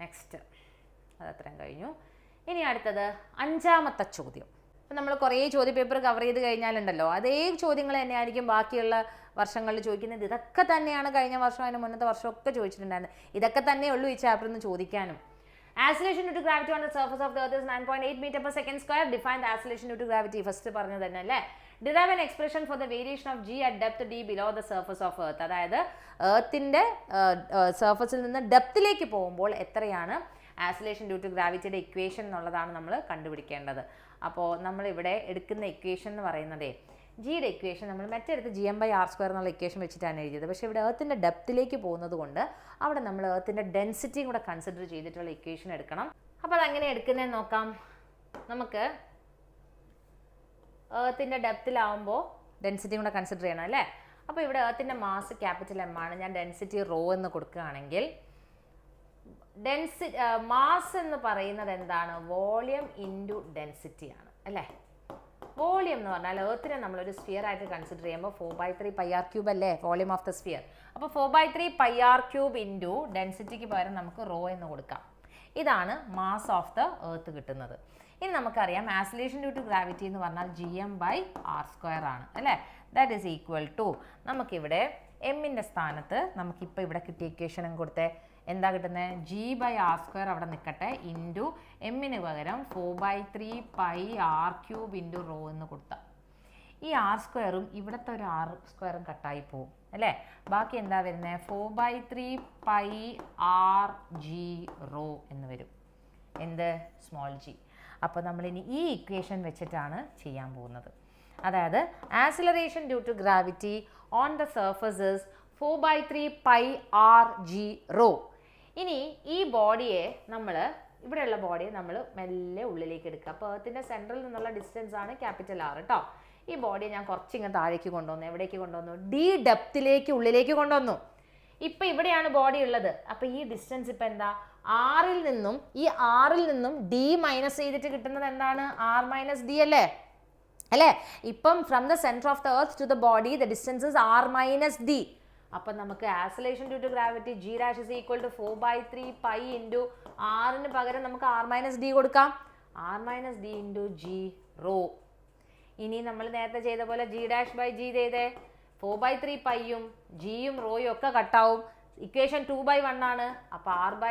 next. അതത്രയും കഴിഞ്ഞു. ഇനി അടുത്തത് അഞ്ചാമത്തെ ചോദ്യം. അപ്പം നമ്മൾ കുറേ ചോദ്യപേപ്പർ കവർ ചെയ്ത് കഴിഞ്ഞാലുണ്ടല്ലോ അതേ ചോദ്യങ്ങൾ തന്നെയായിരിക്കും ബാക്കിയുള്ള വർഷങ്ങളിൽ ചോദിക്കുന്നത്. ഇതൊക്കെ തന്നെയാണ് കഴിഞ്ഞ വർഷം അതിന് മുന്നത്തെ വർഷമൊക്കെ ചോദിച്ചിട്ടുണ്ടായിരുന്നത്. ഇതൊക്കെ തന്നെ ഉള്ളൂ ഈ ചാപ്റ്ററിൽ നിന്ന് ചോദിക്കാനും. Acceleration due to gravity on the surface of the earth is 9.8 m/s². Define the acceleration due to gravity. First പറഞ്ഞു തന്നെ അല്ലേ. Derive an expression for the variation of g at depth d below the surface of earth. അതായത് എർത്തിൻ്റെ സർഫസിൽ നിന്ന് ഡെപ്തിലേക്ക് പോകുമ്പോൾ എത്രയാണ് acceleration due to ഗ്രാവിറ്റിയുടെ equation എന്നുള്ളതാണ് നമ്മൾ കണ്ടുപിടിക്കേണ്ടത്. അപ്പോൾ നമ്മളിവിടെ എടുക്കുന്ന ഇക്വേഷൻ എന്ന് പറയുന്നതേ ജിയുടെ ഇക്വേഷൻ നമ്മൾ മറ്റെടുത്ത് gm/r² എന്നുള്ള ഇക്വേഷൻ വെച്ചിട്ടാണ് എഴുതിയത്. പക്ഷേ ഇവിടെ എർത്തിൻ്റെ ഡെപ്തിലേക്ക് പോകുന്നത് കൊണ്ട് അവിടെ നമ്മൾ എർത്തിൻ്റെ ഡെൻസിറ്റിയും കൂടെ കൺസിഡർ ചെയ്തിട്ടുള്ള ഇക്വേഷൻ എടുക്കണം. അപ്പോൾ അതെങ്ങനെ എടുക്കുന്നതെന്ന് നോക്കാം. നമുക്ക് എർത്തിൻ്റെ ഡെപ്തിലാവുമ്പോൾ ഡെൻസിറ്റിയും കൂടെ കൺസിഡർ ചെയ്യണം അല്ലേ. അപ്പോൾ ഇവിടെ എർത്തിൻ്റെ മാസ് M ആണ്. ഞാൻ ഡെൻസിറ്റി റോ എന്ന് കൊടുക്കുകയാണെങ്കിൽ മാസ് എന്ന് പറയുന്നത് എന്താണ്? വോളിയം ഇൻറ്റു ഡെൻസിറ്റി ആണ് അല്ലേ. വോളിയം എന്ന് പറഞ്ഞാൽ എർത്തിനെ നമ്മളൊരു സ്ഫിയർ ആയിട്ട് കൺസിഡർ ചെയ്യുമ്പോൾ 4/3 πr³ അല്ലേ വോളിയം ഓഫ് ദ സ്ഫിയർ. അപ്പോൾ 4/3 πr³ ഇൻറ്റു ഡെൻസിറ്റിക്ക് പകരം നമുക്ക് റോ എന്ന് കൊടുക്കാം. ഇതാണ് മാസ് ഓഫ് ദ എർത്ത് കിട്ടുന്നത്. ഇനി നമുക്കറിയാം ആക്സിലറേഷൻ ഡ്യൂ ടു ഗ്രാവിറ്റി എന്ന് പറഞ്ഞാൽ gm/r² ആണ് അല്ലേ. ദാറ്റ് ഈസ് ഈക്വൽ ടു നമുക്കിവിടെ എമ്മിൻ്റെ സ്ഥാനത്ത് നമുക്കിപ്പോൾ ഇവിടെ കിട്ടിയ ഇക്വേഷനും കൊടുത്തേ എന്താ കിട്ടുന്നത്? g/r² അവിടെ നിൽക്കട്ടെ ഇൻറ്റു എമ്മിന് പകരം 4/3 πr³ ഇൻറ്റു റോ എന്ന് കൊടുത്താൽ ഈ r² ഇവിടുത്തെ ഒരു r² കട്ടായി പോവും അല്ലേ. ബാക്കി എന്താ വരുന്നത്? 4/3 πrg റോ എന്ന് വരും. എന്ത്? Small g. അപ്പോൾ നമ്മളിനി ഈ ഇക്വേഷൻ വെച്ചിട്ടാണ് ചെയ്യാൻ പോകുന്നത്. അതായത് acceleration due to gravity on the surfaces 4/3 πrg rho. ഇനി ഈ ബോഡിയെ നമ്മൾ ഇവിടെയുള്ള ബോഡിയെ നമ്മൾ മെല്ലെ ഉള്ളിലേക്ക് എടുക്കുക. അപ്പോൾ എർത്തിൻ്റെ സെൻട്രൽ നിന്നുള്ള ഡിസ്റ്റൻസ് ആണ് R കേട്ടോ. ഈ ബോഡിയെ ഞാൻ കുറച്ചിങ്ങനെ താഴേക്ക് കൊണ്ടുവന്നു. എവിടേക്ക് കൊണ്ടുവന്നു? ഡി ഡെപ്തിലേക്ക് ഉള്ളിലേക്ക് കൊണ്ടുവന്നു. ഇപ്പം ഇവിടെയാണ് ബോഡി ഉള്ളത്. അപ്പോൾ ഈ ഡിസ്റ്റൻസ് ഇപ്പം എന്താ? ആറിൽ നിന്നും ഡി മൈനസ് ചെയ്തിട്ട് കിട്ടുന്നത് എന്താണ്? R - d അല്ലേ. ഇപ്പം from the centre of the earth to the body the distance is R - d. അപ്പം നമുക്ക് acceleration due to gravity g' is equal to 4/3 π into ആറിന് പകരം നമുക്ക് R - d കൊടുക്കാം. R - d into g rho. ഇനി നമ്മൾ നേരത്തെ ചെയ്ത പോലെ g'/g ചെയ്തേ 4/3 പൈയും ജിയും റോയും ഒക്കെ കട്ടാവും. ഇക്വേഷൻ 2/1 ആണ്. അപ്പോൾ R -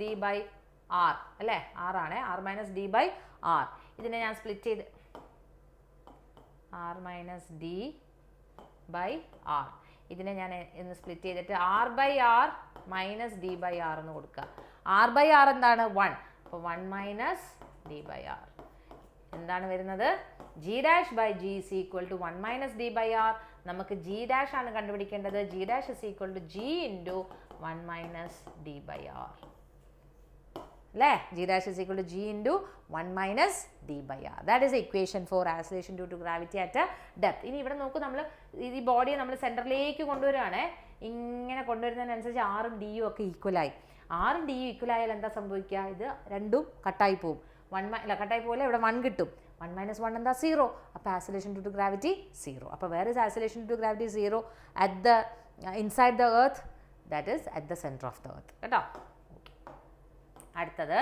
d/r അല്ലേ. R ആണ്. R - d/r. ഇതിനെ ഞാൻ സ്പ്ലിറ്റ് ചെയ്ത് R - d/r ഇതിനെ ഞാൻ ഇന്ന് സ്പ്ലിറ്റ് ചെയ്തിട്ട് R by R minus D by R എന്ന് കൊടുക്കുക. ആർ ബൈ ആർ എന്താണ് 1, അപ്പോൾ 1 മൈനസ് ഡി ബൈ ആർ എന്താണ് വരുന്നത്? G dash by G is equal to 1 minus D by R. നമുക്ക് ജി ഡാഷ് ആണ് കണ്ടുപിടിക്കേണ്ടത്. G dash is equal to g into 1 minus D by R അല്ലേ? G dash is equal to g into 1 minus D by R. That is equation for acceleration due to gravity at depth. ഇനി ഇവിടെ നോക്കൂ, നമ്മൾ ഈ ബോഡിയെ നമ്മൾ സെൻറ്ററിലേക്ക് കൊണ്ടുവരികയാണേ. ഇങ്ങനെ കൊണ്ടുവരുന്നതിനനുസരിച്ച് ആറും ഡിയും ഒക്കെ ഈക്വലായി. ആറും ഡിയും ഈക്വലായാൽ എന്താ സംഭവിക്കുക? ഇത് രണ്ടും കട്ടായി പോവും. കട്ടായി പോലെ ഇവിടെ 1 കിട്ടും. 1 മൈനസ് 1 എന്താ? 0. അപ്പോൾ ആക്സിലറേഷൻ ഡ്യൂ ടു ഗ്രാവിറ്റി 0. അപ്പോൾ where is acceleration due to gravity 0? At the inside the earth, that is at the centre of the earth കേട്ടോ. അടുത്തത്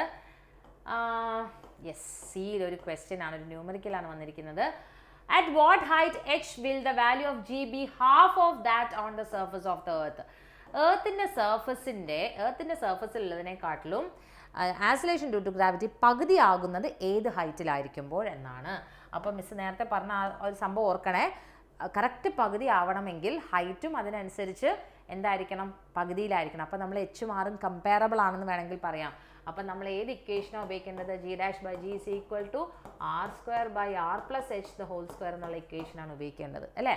യെസ്, സിയിൽ ഒരു ക്വസ്റ്റ്യൻ ആണ്, ഒരു ന്യൂമറിക്കലാണ് വന്നിരിക്കുന്നത്. At what height h will the value of g be half of that on the surface of the earth? എർത്തിൻ്റെ സർഫസിലുള്ളതിനെക്കാട്ടിലും acceleration due to gravity പകുതിയാകുന്നത് ഏത് ഹൈറ്റിലായിരിക്കുമ്പോൾ എന്നാണ്. അപ്പോൾ മിസ് നേരത്തെ പറഞ്ഞ ആ ഒരു സംഭവം ഓർക്കണേ. കറക്റ്റ് പകുതി ആവണമെങ്കിൽ ഹൈറ്റും അതിനനുസരിച്ച് എന്തായിരിക്കണം? പകുതിയിലായിരിക്കണം. അപ്പോൾ നമ്മൾ എച്ചും ആറും കമ്പയറബിൾ ആണെന്ന് വേണമെങ്കിൽ പറയാം. അപ്പം നമ്മൾ ഏത് ഇക്വേഷനാണ് ഉപയോഗിക്കേണ്ടത്? G dash by G is equal to R square by R plus H the whole square എന്നുള്ള ഇക്വേഷനാണ് ഉപയോഗിക്കേണ്ടത് അല്ലേ?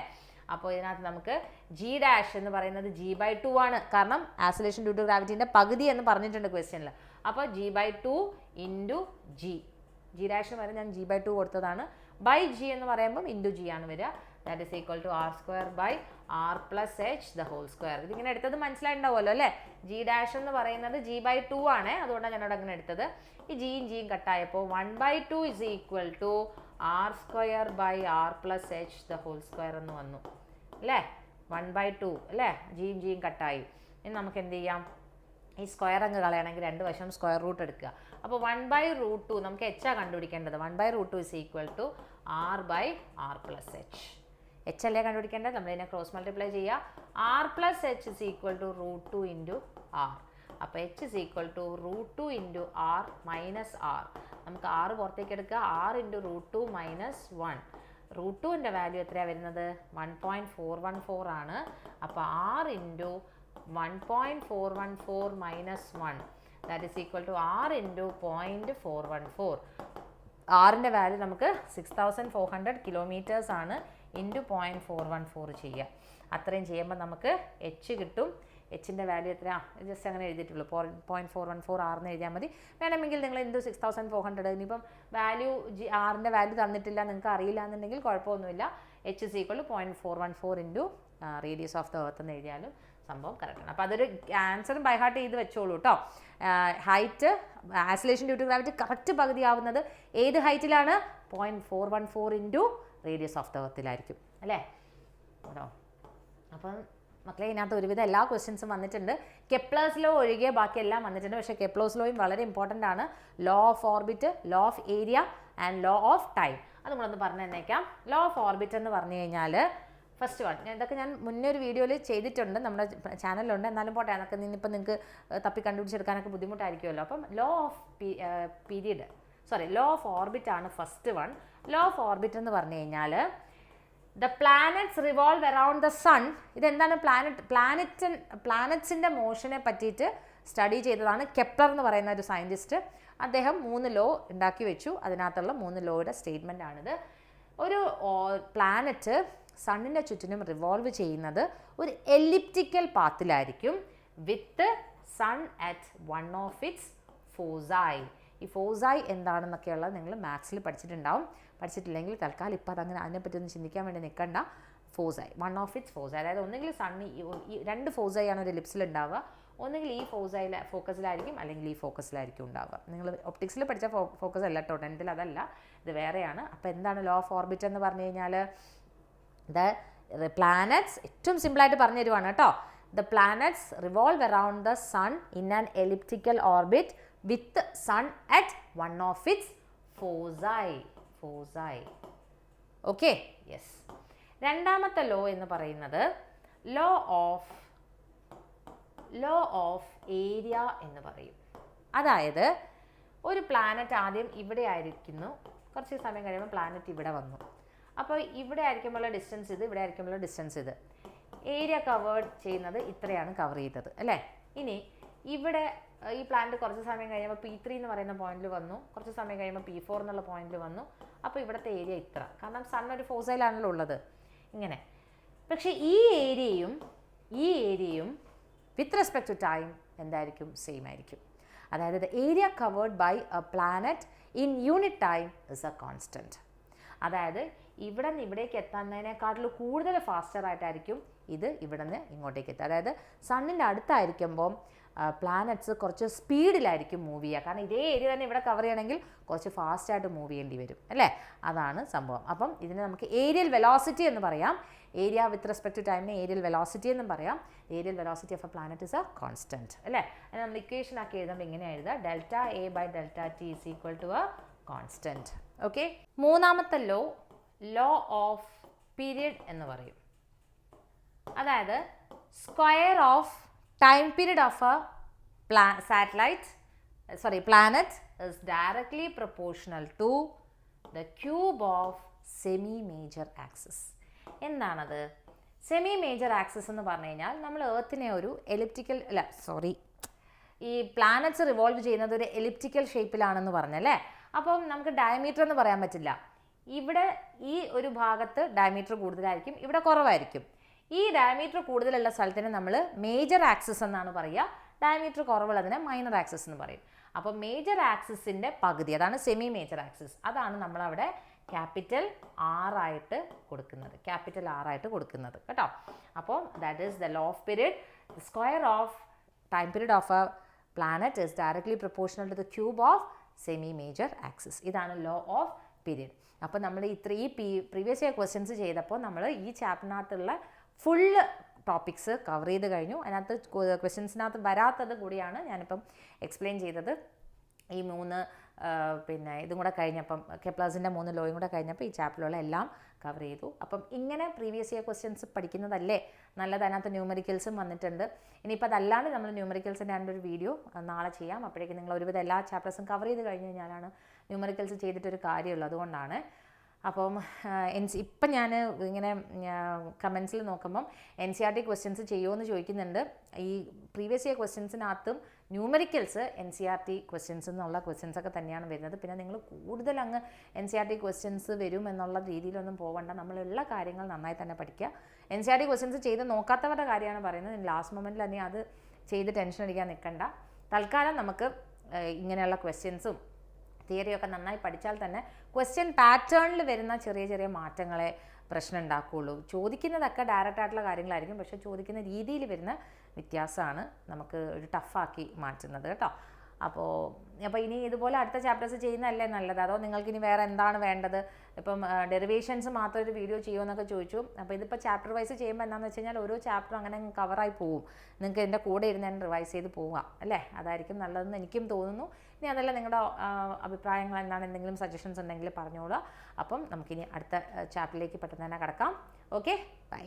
അപ്പോൾ ഇതിനകത്ത് നമുക്ക് ജി ഡാഷ് എന്ന് പറയുന്നത് ജി ബൈ 2 ആണ്. കാരണം ആക്സിലറേഷൻ ഡ്യൂ ടു ഗ്രാവിറ്റീൻ്റെ പകുതി എന്ന് പറഞ്ഞിട്ടുണ്ട് ക്വസ്റ്റ്യനിൽ. അപ്പോൾ G by 2 into G dash വരെ ഞാൻ ജി ബൈ 2 കൊടുത്തതാണ്. ബൈ ജി എന്ന് പറയുമ്പം ഇൻറ്റു ജി ആണ് വരിക. That is equal to R square by R plus H the whole square. ഇതിങ്ങനെ എടുത്തത് മനസ്സിലായിട്ടുണ്ടാവുമല്ലോ അല്ലേ? ജി ഡാഷ് എന്ന് പറയുന്നത് ജി ബൈ 2 ആണ്, അതുകൊണ്ടാണ് ഞാനവിടെ അങ്ങനെ എടുത്തത്. ഈ ജിയും കട്ടായപ്പോൾ 1/2 is equal to R square by R plus H the whole square എന്ന് വന്നു അല്ലേ? 1/2 അല്ലേ? ജിയും കട്ടായി. ഇനി നമുക്ക് എന്ത് ചെയ്യാം? ഈ സ്ക്വയർ അങ്ങ് കളയണമെങ്കിൽ രണ്ട് വശം സ്ക്വയർ റൂട്ട് എടുക്കുക. അപ്പോൾ 1/√2 നമുക്ക് എച്ചാ കണ്ടുപിടിക്കേണ്ടത്. 1/√2 is equal to R by R plus H. H അല്ലേ കണ്ടുപിടിക്കേണ്ടത്? നമ്മളിതിനെ ക്രോസ് മൾട്ടിപ്ലൈ ചെയ്യുക. R plus H is equal to √2 into R. അപ്പോൾ H is equal to √2 into R minus R. നമുക്ക് ആറ് പുറത്തേക്ക് എടുക്കുക. R into √2 minus 1. √2ൻ്റെ value എത്രയാണ് വരുന്നത്? 1.414 ആണ്. അപ്പോൾ R into 1.414 minus 1 that is equal to R into 0.414. ആറിൻ്റെ വാല്യൂ നമുക്ക് 6400 കിലോമീറ്റേഴ്സ് ആണ്. ഇൻറ്റു 0.414 ചെയ്യുക. അത്രയും ചെയ്യുമ്പോൾ നമുക്ക് എച്ച് കിട്ടും. എച്ചിൻ്റെ വാല്യൂ എത്രയാണ്? ജസ്റ്റ് അങ്ങനെ എഴുതിയിട്ടുള്ളൂ. 0.414 ആറിന് എഴുതിയാൽ മതി. വേണമെങ്കിൽ നിങ്ങൾ ഇൻറ്റു 6400. ഇനിയിപ്പം വാല്യൂ ആറിൻ്റെ വാല്യൂ തന്നിട്ടില്ല, നിങ്ങൾക്ക് അറിയില്ല എന്നുണ്ടെങ്കിൽ കുഴപ്പമൊന്നുമില്ല. H is equal to 0.414 into radius of the earth എന്ന് എഴുതിയാലും സംഭവം കറക്റ്റാണ്. അപ്പോൾ അതൊരു ആൻസറും ബൈ ഹാർട്ട് ചെയ്ത് വെച്ചോളൂ കേട്ടോ. Height acceleration due to gravity correct പകുതിയാവുന്നത് ഏത് ഹൈറ്റിലാണ്? 0.414 ഇൻറ്റു റേഡിയസ് ഓഫ് ദ എർത്തിലായിരിക്കും അല്ലേ? കേട്ടോ. അപ്പം മക്കളെ, ഇതിനകത്ത് ഒരുവിധം എല്ലാ ക്വസ്റ്റ്യൻസും വന്നിട്ടുണ്ട്. കെപ്ലേഴ്സ് ലോ ഒഴികെ ബാക്കി എല്ലാം വന്നിട്ടുണ്ട്. പക്ഷേ കെപ്ലേഴ്സ് ലോയും വളരെ ഇമ്പോർട്ടൻ്റ് ആണ്. Law of orbit, law of area and law of time. അത് നമ്മളൊന്ന് പറഞ്ഞു തന്നേക്കാം. ലോ ഓഫ് ഓർബിറ്റ് എന്ന് പറഞ്ഞു കഴിഞ്ഞാൽ ഫസ്റ്റ് വൺ, ഇതൊക്കെ ഞാൻ മുന്നേ ഒരു വീഡിയോയിൽ ചെയ്തിട്ടുണ്ട്, നമ്മുടെ ചാനലിലുണ്ട്. എന്നാലും പോട്ടെ, അതൊക്കെ ഇനിയിപ്പോൾ നിങ്ങൾക്ക് തപ്പി കണ്ടുപിടിച്ചെടുക്കാനൊക്കെ ബുദ്ധിമുട്ടായിരിക്കുമല്ലോ. അപ്പം law of law of orbit ആണ് first one. Law of orbit എന്ന് പറഞ്ഞു കഴിഞ്ഞാൽ the planets revolve around the sun. ഇതെന്താണ്? പ്ലാനറ്റ്സിൻ്റെ മോഷനെ പറ്റിയിട്ട് സ്റ്റഡി ചെയ്തതാണ് കെപ്ലർ എന്ന് പറയുന്ന ഒരു സയൻറ്റിസ്റ്റ്. അദ്ദേഹം 3 ലോ ഉണ്ടാക്കി വെച്ചു. അതിനകത്തുള്ള 3 ലോയുടെ സ്റ്റേറ്റ്മെൻ്റ് ആണിത്. ഒരു പ്ലാനറ്റ് സണ്ണിൻ്റെ ചുറ്റിനും റിവോൾവ് ചെയ്യുന്നത് ഒരു എലിപ്റ്റിക്കൽ പാത്തിലായിരിക്കും with sun at one of its foci. ഈ ഫോസായി എന്താണെന്നൊക്കെയുള്ളത് നിങ്ങൾ മാത്സിൽ പഠിച്ചിട്ടുണ്ടാവും. പഠിച്ചിട്ടില്ലെങ്കിൽ തൽക്കാലം ഇപ്പോൾ അതങ്ങനെ അതിനെപ്പറ്റി ഒന്ന് ചിന്തിക്കാൻ വേണ്ടി നിൽക്കണ്ട. ഫോസായി, വൺ ഓഫ് ഇറ്റ്സ് ഫോസായി, അതായത് ഒന്നുകിൽ സണ്ണ് ഈ 2 ഫോസായി ആണ് ഒരു എലിപ്സിൽ ഉണ്ടാവുക. ഒന്നുകിൽ ഈ ഫോക്കസിലായിരിക്കും, അല്ലെങ്കിൽ ഈ ഫോക്കസിലായിരിക്കും ഉണ്ടാവുക. നിങ്ങൾ ഒപ്റ്റിക്സിൽ പഠിച്ച ഫോക്കസ് അല്ല കേട്ടോ, 10th അതല്ല, ഇത് വേറെയാണ്. അപ്പോൾ എന്താണ് ലോ ഓഫ് ഓർബിറ്റ് എന്ന് പറഞ്ഞു കഴിഞ്ഞാൽ? ദ പ്ലാനറ്റ്സ്, ഏറ്റവും സിമ്പിളായിട്ട് പറഞ്ഞു തരുവാണ് കേട്ടോ. The planets revolve around the sun in an elliptical orbit with sun at one of its foci. Okay, yes. രണ്ടാമത്തെ ലോ എന്ന് പറയുന്നത് ലോ ഓഫ് ഏരിയ എന്ന് പറയും. അതായത് ഒരു പ്ലാനറ്റ് ആദ്യം ഇവിടെ ആയിരിക്കുന്നു, കുറച്ച് സമയം കഴിയുമ്പോൾ പ്ലാനറ്റ് ഇവിടെ വന്നു. അപ്പോൾ ഇവിടെ ആയിരിക്കുമ്പോഴുള്ള ഡിസ്റ്റൻസ് ഇത്, ഇവിടെ ആയിരിക്കുമ്പോഴുള്ള ഡിസ്റ്റൻസ് ഇത്. ഏരിയ കവേർഡ് ചെയ്യുന്നത് ഇത്രയാണ് കവർ ചെയ്തത് അല്ലേ. ഇനി ഇവിടെ ഈ പ്ലാന്റ് കുറച്ച് സമയം കഴിയുമ്പോൾ P3 എന്ന് പറയുന്ന പോയിന്റിൽ വന്നു, കുറച്ച് സമയം കഴിയുമ്പോൾ P4 എന്നുള്ള പോയിന്റിൽ വന്നു. അപ്പോൾ ഇവിടുത്തെ ഏരിയ ഇത്ര, കാരണം സൺ ഒരു ഫോസൈലാണല്ലോ ഉള്ളത് ഇങ്ങനെ. പക്ഷേ ഈ ഏരിയയും വിത്ത് റെസ്പെക്ട് ടു ടൈം എന്തായിരിക്കും? സെയിം ആയിരിക്കും. അതായത് the area covered by a planet in unit time is a constant. അതായത് ഇവിടെ നിന്ന് ഇവിടേക്ക് എത്തുന്നതിനേക്കാട്ടിൽ കൂടുതൽ ഫാസ്റ്ററായിട്ടായിരിക്കും ഇത് ഇവിടെ നിന്ന് ഇങ്ങോട്ടേക്ക് എത്തുക. അതായത് സണ്ണിൻ്റെ അടുത്തായിരിക്കുമ്പം പ്ലാനറ്റ്സ് കുറച്ച് സ്പീഡിലായിരിക്കും മൂവ് ചെയ്യുക. കാരണം ഇതേ ഏരിയ തന്നെ ഇവിടെ കവർ ചെയ്യണമെങ്കിൽ കുറച്ച് ഫാസ്റ്റായിട്ട് മൂവ് ചെയ്യേണ്ടി വരും അല്ലേ. അതാണ് സംഭവം. അപ്പം ഇതിന് നമുക്ക് ഏരിയൽ വെലോസിറ്റി എന്ന് പറയാം. ഏരിയ വിത്ത് റെസ്പെക്ട് ടു ടൈമിന് ഏരിയൽ വെലോസിറ്റി എന്നും പറയാം. Areal velocity of a planet is a constant അല്ലേ. അത് നമ്മൾ ഇക്വേഷൻ ആക്കി എഴുതുമ്പോൾ ഇങ്ങനെ എഴുതുക, delta A by delta T is equal to a constant. Okay. മൂന്നാമത്തെ ലോ ഓഫ് പീരിയഡ് എന്ന് പറയും. അതായത് square of time period of a planet is directly proportional to the cube of semi-major axis. എന്താണത് semi major axis എന്ന് പറഞ്ഞു കഴിഞ്ഞാൽ? നമ്മൾ എർത്തിനെ ഒരു ഈ പ്ലാനറ്റ്സ് റിവോൾവ് ചെയ്യുന്നത് ഒരു എലിപ്റ്റിക്കൽ ഷേപ്പിലാണെന്ന് പറഞ്ഞല്ലേ. അപ്പം നമുക്ക് ഡയമീറ്റർ എന്ന് പറയാൻ പറ്റില്ല. ഇവിടെ ഈ ഒരു ഭാഗത്ത് ഡയമീറ്റർ കൂടുതലായിരിക്കും, ഇവിടെ കുറവായിരിക്കും. ഈ ഡയമീറ്റർ കൂടുതലുള്ള സ്ഥലത്തിന് നമ്മൾ മേജർ ആക്സിസ് എന്നാണ് പറയുക, ഡയമീറ്റർ കുറവുള്ളതിനെ മൈനർ ആക്സിസ് എന്ന് പറയും. അപ്പോൾ മേജർ ആക്സിസിൻ്റെ പകുതി, അതാണ് സെമി മേജർ ആക്സിസ്. അതാണ് നമ്മളവിടെ ക്യാപിറ്റൽ R ആയിട്ട് കൊടുക്കുന്നത് കേട്ടോ. അപ്പോൾ that is the law of period. The square of time period of a planet is directly proportional to the cube of semi major axis. ഇതാണ് ലോ ഓഫ് പീരിയഡ്. അപ്പോൾ നമ്മൾ ഈ പ്രീവിയസ് ഇയർ ക്വസ്റ്റ്യൻസ് ചെയ്തപ്പോൾ നമ്മൾ ഈ ചാപ്റ്ററിനകത്തുള്ള ഫുള്ള് ടോപ്പിക്സ് കവർ ചെയ്ത് കഴിഞ്ഞു. അതിനകത്ത് ക്വസ്റ്റ്യൻസിനകത്ത് വരാത്തത് കൂടിയാണ് ഞാനിപ്പം എക്സ്പ്ലെയിൻ ചെയ്തത്. ഈ ഇതും കൂടെ കഴിഞ്ഞപ്പം കെപ്ലറിൻ്റെ 3 ലോയും കൂടെ കഴിഞ്ഞപ്പോൾ ഈ ചാപ്റ്ററിലുള്ള എല്ലാം കവർ ചെയ്തു. അപ്പം ഇങ്ങനെ പ്രീവിയസ് ഇയർ ക്വസ്റ്റ്യൻസ് പഠിക്കുന്നതല്ലേ നല്ലത്. അതിനകത്ത് ന്യൂമറിക്കൽസും വന്നിട്ടുണ്ട്. ഇനിയിപ്പോൾ അതല്ലാണ്ട് നമ്മൾ ന്യൂമറിക്കൽസിൻ്റെ ഒരു വീഡിയോ നാളെ ചെയ്യാം. അപ്പോഴേക്കും നിങ്ങൾ ഒരുവിധം എല്ലാ ചാപ്റ്റേഴ്സും കവർ ചെയ്ത് കഴിഞ്ഞ് കഴിഞ്ഞാലാണ് ന്യൂമറിക്കൽസ് ചെയ്തിട്ടൊരു കാര്യമുള്ളൂ. അതുകൊണ്ടാണ്. അപ്പം ഇപ്പം ഞാൻ ഇങ്ങനെ കമൻസിൽ നോക്കുമ്പം NCERT ക്വസ്റ്റ്യൻസ് ചെയ്യുമോ എന്ന് ചോദിക്കുന്നുണ്ട്. ഈ പ്രീവിയസ് ഇയർ ക്വസ്റ്റ്യൻസിനകത്തും ന്യൂമറിക്കൽസ് NCERT ക്വസ്റ്റ്യൻസ് എന്നുള്ള ക്വസ്റ്റ്യൻസൊക്കെ തന്നെയാണ് വരുന്നത്. പിന്നെ നിങ്ങൾ കൂടുതൽ അങ്ങ് NCERT ക്വസ്റ്റ്യൻസ് വരും എന്നുള്ള രീതിയിലൊന്നും പോകണ്ട. നമ്മളുള്ള കാര്യങ്ങൾ നന്നായി തന്നെ പഠിക്കുക. NCERT ക്വസ്റ്റ്യൻസ് ചെയ്ത് നോക്കാത്തവരുടെ കാര്യമാണ് പറയുന്നത്. ലാസ്റ്റ് മൊമെൻറ്റിൽ തന്നെ അത് ചെയ്ത് ടെൻഷൻ അടിക്കാൻ നിൽക്കണ്ട. തൽക്കാലം നമുക്ക് ഇങ്ങനെയുള്ള ക്വസ്റ്റ്യൻസും തിയറിയൊക്കെ നന്നായി പഠിച്ചാൽ തന്നെ ക്വസ്റ്റ്യൻ പാറ്റേണിൽ വരുന്ന ചെറിയ ചെറിയ മാറ്റങ്ങളെ പ്രശ്നം ഉണ്ടാക്കുകയുള്ളൂ. ചോദിക്കുന്നതൊക്കെ ഡയറക്റ്റ് ആയിട്ടുള്ള കാര്യങ്ങളായിരിക്കും, പക്ഷേ ചോദിക്കുന്ന രീതിയിൽ വരുന്ന വ്യത്യാസമാണ് നമുക്ക് ഒരു ടഫാക്കി മാറ്റുന്നത് കേട്ടോ. അപ്പോൾ ഇനി ഇതുപോലെ അടുത്ത ചാപ്റ്റേഴ്സ് ചെയ്യുന്നതല്ലേ നല്ലത്? അതോ നിങ്ങൾക്ക് ഇനി വേറെ എന്താണ് വേണ്ടത്? ഇപ്പം ഡെറിവേഷൻസ് മാത്രം ഒരു വീഡിയോ ചെയ്യുമെന്നൊക്കെ ചോദിച്ചു. അപ്പോൾ ഇതിപ്പോൾ ചാപ്റ്റർ വൈസ് ചെയ്യുമ്പോൾ എന്താണെന്ന് വെച്ച് കഴിഞ്ഞാൽ ഓരോ ചാപ്റ്ററും അങ്ങനെ കവറായി പോവും. നിങ്ങൾക്ക് എൻ്റെ കൂടെ ഇരുന്ന് തന്നെ റിവൈസ് ചെയ്ത് പോവാം അല്ലേ. അതായിരിക്കും നല്ലതെന്ന് എനിക്കും തോന്നുന്നു. ഇനി അതല്ല നിങ്ങളുടെ അഭിപ്രായങ്ങൾ എന്താണ്, എന്തെങ്കിലും സജഷൻസ് ഉണ്ടെങ്കിൽ പറഞ്ഞോളൂ. അപ്പം നമുക്കിനി അടുത്ത ചാപ്റ്ററിലേക്ക് പെട്ടെന്ന് തന്നെ കിടക്കാം. Okay, by.